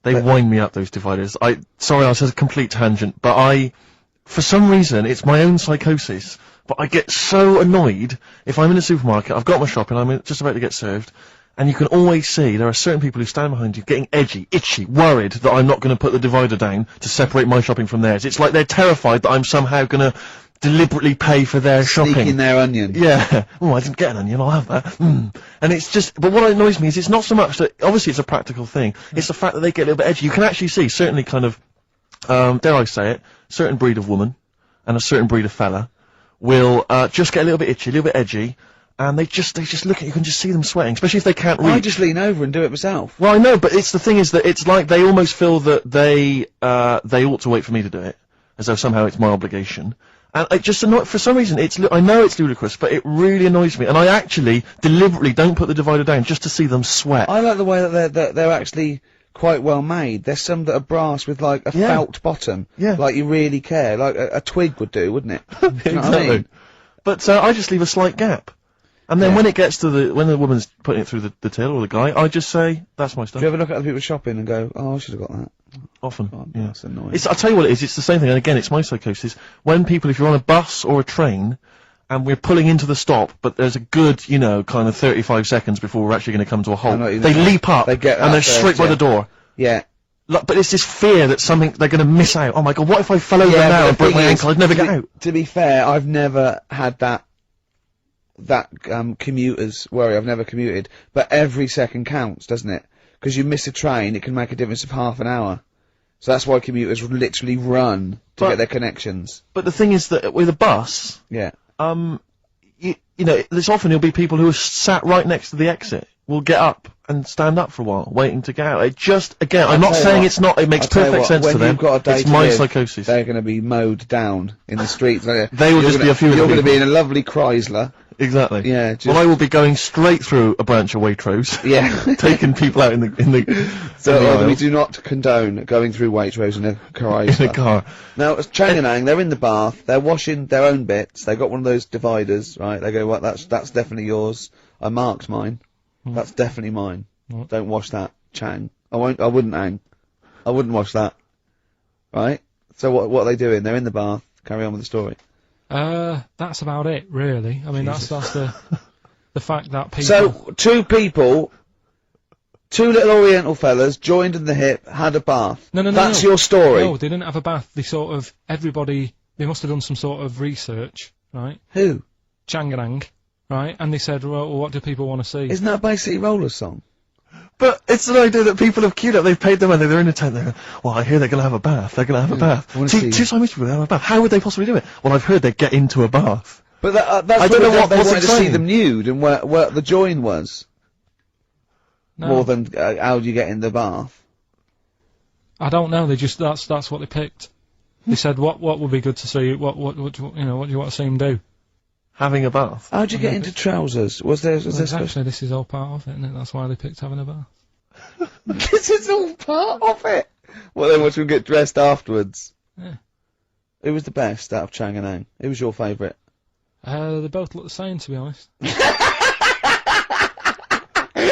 C: They wind me up, those dividers. Sorry, I was a complete tangent, but for some reason, it's my own psychosis, but I get so annoyed if I'm in a supermarket, I've got my shopping, I'm just about to get served, and you can always see there are certain people who stand behind you getting edgy, itchy, worried that I'm not going to put the divider down to separate my shopping from theirs. It's like they're terrified that I'm somehow going to deliberately pay for their shopping.
E: Sneak in their onion.
C: Yeah. Oh, I didn't get an onion, I'll have that. And it's just, but what annoys me is it's not so much that, obviously it's a practical thing, it's the fact that they get a little bit edgy. You can actually see, certainly kind of, dare I say it, certain breed of woman and a certain breed of fella will, just get a little bit itchy, a little bit edgy, and they just look at you can just see them sweating, especially if they can't read.
E: I just lean over and do it myself.
C: Well, I know, but it's the thing is that it's like they almost feel that they ought to wait for me to do it, as though somehow it's my obligation. And it just for some reason, I know it's ludicrous, but it really annoys me. And I actually deliberately don't put the divider down just to see them sweat.
E: I like the way that they're actually quite well made. There's some that are brass with like a felt bottom.
C: Yeah.
E: Like you really care. Like a twig would do, wouldn't it? Do you know what I
C: Exactly.
E: mean?
C: But I just leave a slight gap. And then when it gets to when the woman's putting it through the till or the guy, I just say, that's my stuff.
E: Do you ever look at other people shopping and go, oh, I should have got that?
C: Often.
E: God,
C: Yeah.
E: that's annoying.
C: I'll tell you what it is, it's the same thing, and again, it's my psychosis. When people, if you're on a bus or a train, and we're pulling into the stop, but there's a good, kind of 35 seconds before we're actually going to come to a halt,
E: know what you
C: they
E: mean.
C: leap up,
E: They get
C: and
E: up
C: they're
E: first,
C: straight by
E: yeah.
C: the door.
E: Yeah.
C: Like, but it's this fear that they're going to miss out. Oh my god, what if I fell over
E: Yeah,
C: now
E: but
C: and
E: the
C: broke my
E: thing is,
C: ankle? I'd never
E: to
C: get
E: be-
C: out.
E: To be fair, I've never had that commuter's worry. I've never commuted, but every second counts, doesn't it? Because you miss a train, it can make a difference of half an hour. So that's why commuters literally run to
C: But-
E: get their connections.
C: But the thing is that with a bus,
E: Yeah.
C: there's often there'll be people who are sat right next to the exit will get up and stand up for a while, waiting to get out. It just, again, I'm not
E: tell you
C: saying
E: what,
C: it's not, it makes
E: I'll tell you
C: perfect
E: what,
C: sense
E: when
C: to them.
E: you've got a day
C: It's
E: to
C: my
E: live,
C: psychosis.
E: They're going to be mowed down in the streets.
C: They will just be a few of the
E: You're going to
C: people.
E: be in a lovely Chrysler.
C: Exactly.
E: Yeah, just-
C: Well, I will be going straight through a branch of Waitrose.
E: Yeah.
C: Taking people out in the
E: So we
C: aisles,
E: do not condone going through Waitrose in a
C: in
E: Chrysler.
C: a car.
E: Now, it's Chang and Ang, they're in the bath, they're washing their own bits, they got one of those dividers, right, they go, well, that's definitely yours, I marked mine, that's definitely mine, don't wash that, Chang, I wouldn't, Ang, I wouldn't wash that, right, so what are they doing, they're in the bath, carry on with the story.
A: That's about it, really. I mean, that's the fact that people.
E: So, two little Oriental fellas joined in the hip, had a bath.
A: No.
E: That's your story.
A: No, they didn't have a bath. They everybody they must have done some sort of research, right?
E: Who?
A: Changanang, right? And they said, well, what do people want to see?
E: Isn't that basically Roller's song?
C: But it's an idea that people have queued up. They've paid their money. They're in a tent. They're going, well, I hear they're going to have a bath. They're going to have a bath.
E: wanna
C: See,
E: see-
C: two Siamese people have a bath. How would they possibly do it? Well, I've heard they get into a bath.
E: But that's
C: I don't know
E: they
C: what's
E: wanted to see
C: exciting.
E: them nude and where the join was.
A: No,
E: More than how do you get in the bath?
A: I don't know. They just that's what they picked. They said what would be good to see. What do you know? What do you want to see them do?
C: Having a bath.
E: How'd you get into trousers? Was there special?
A: Actually, this is all part of it, isn't it? That's why they picked having a bath.
E: This is all part of it. Well, then, once we get dressed afterwards.
A: Yeah.
E: Who was the best out of Chang and Ang? Who was your favourite?
A: They both look the same, to be honest.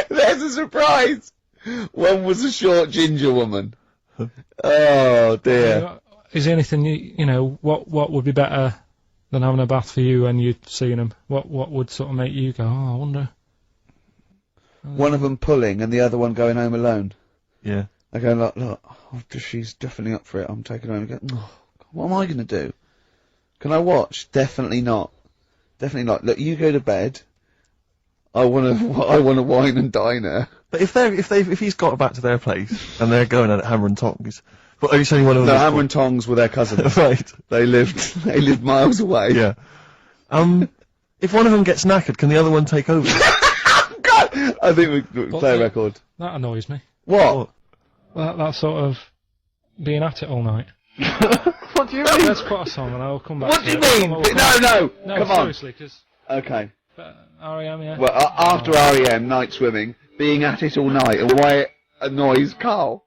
E: There's a surprise. One was a short ginger woman. Oh dear.
A: Is there anything you know? What would be better than having a bath for you when you're seeing them? What would sort of make you go? Oh, I wonder.
E: One of them pulling and the other one going home alone.
C: Yeah.
E: I go, look, oh, she's definitely up for it. I'm taking her home and go, oh, what am I going to do? Can I watch? Definitely not. Definitely not. Look, you go to bed. I want to wine and dine her.
C: But if he's got back to their place and they're going at it hammer and tongs, but are you saying one of them?
E: No, Hammer and Tongs were their cousins.
C: Right.
E: They lived miles away.
C: Yeah. If one of them gets knackered, can the other one take over?
E: God! I think we play a record.
A: That annoys me.
E: What?
A: That sort of being at it all night.
C: What do you mean?
A: Let's put a song and I'll come back.
E: What do you
A: to it.
E: mean?
A: We'll
E: No, come on.
A: seriously, because
E: Okay.
A: R.E.M. yeah.
E: Well, after REM, night swimming, being at it all night, and why it annoys Karl.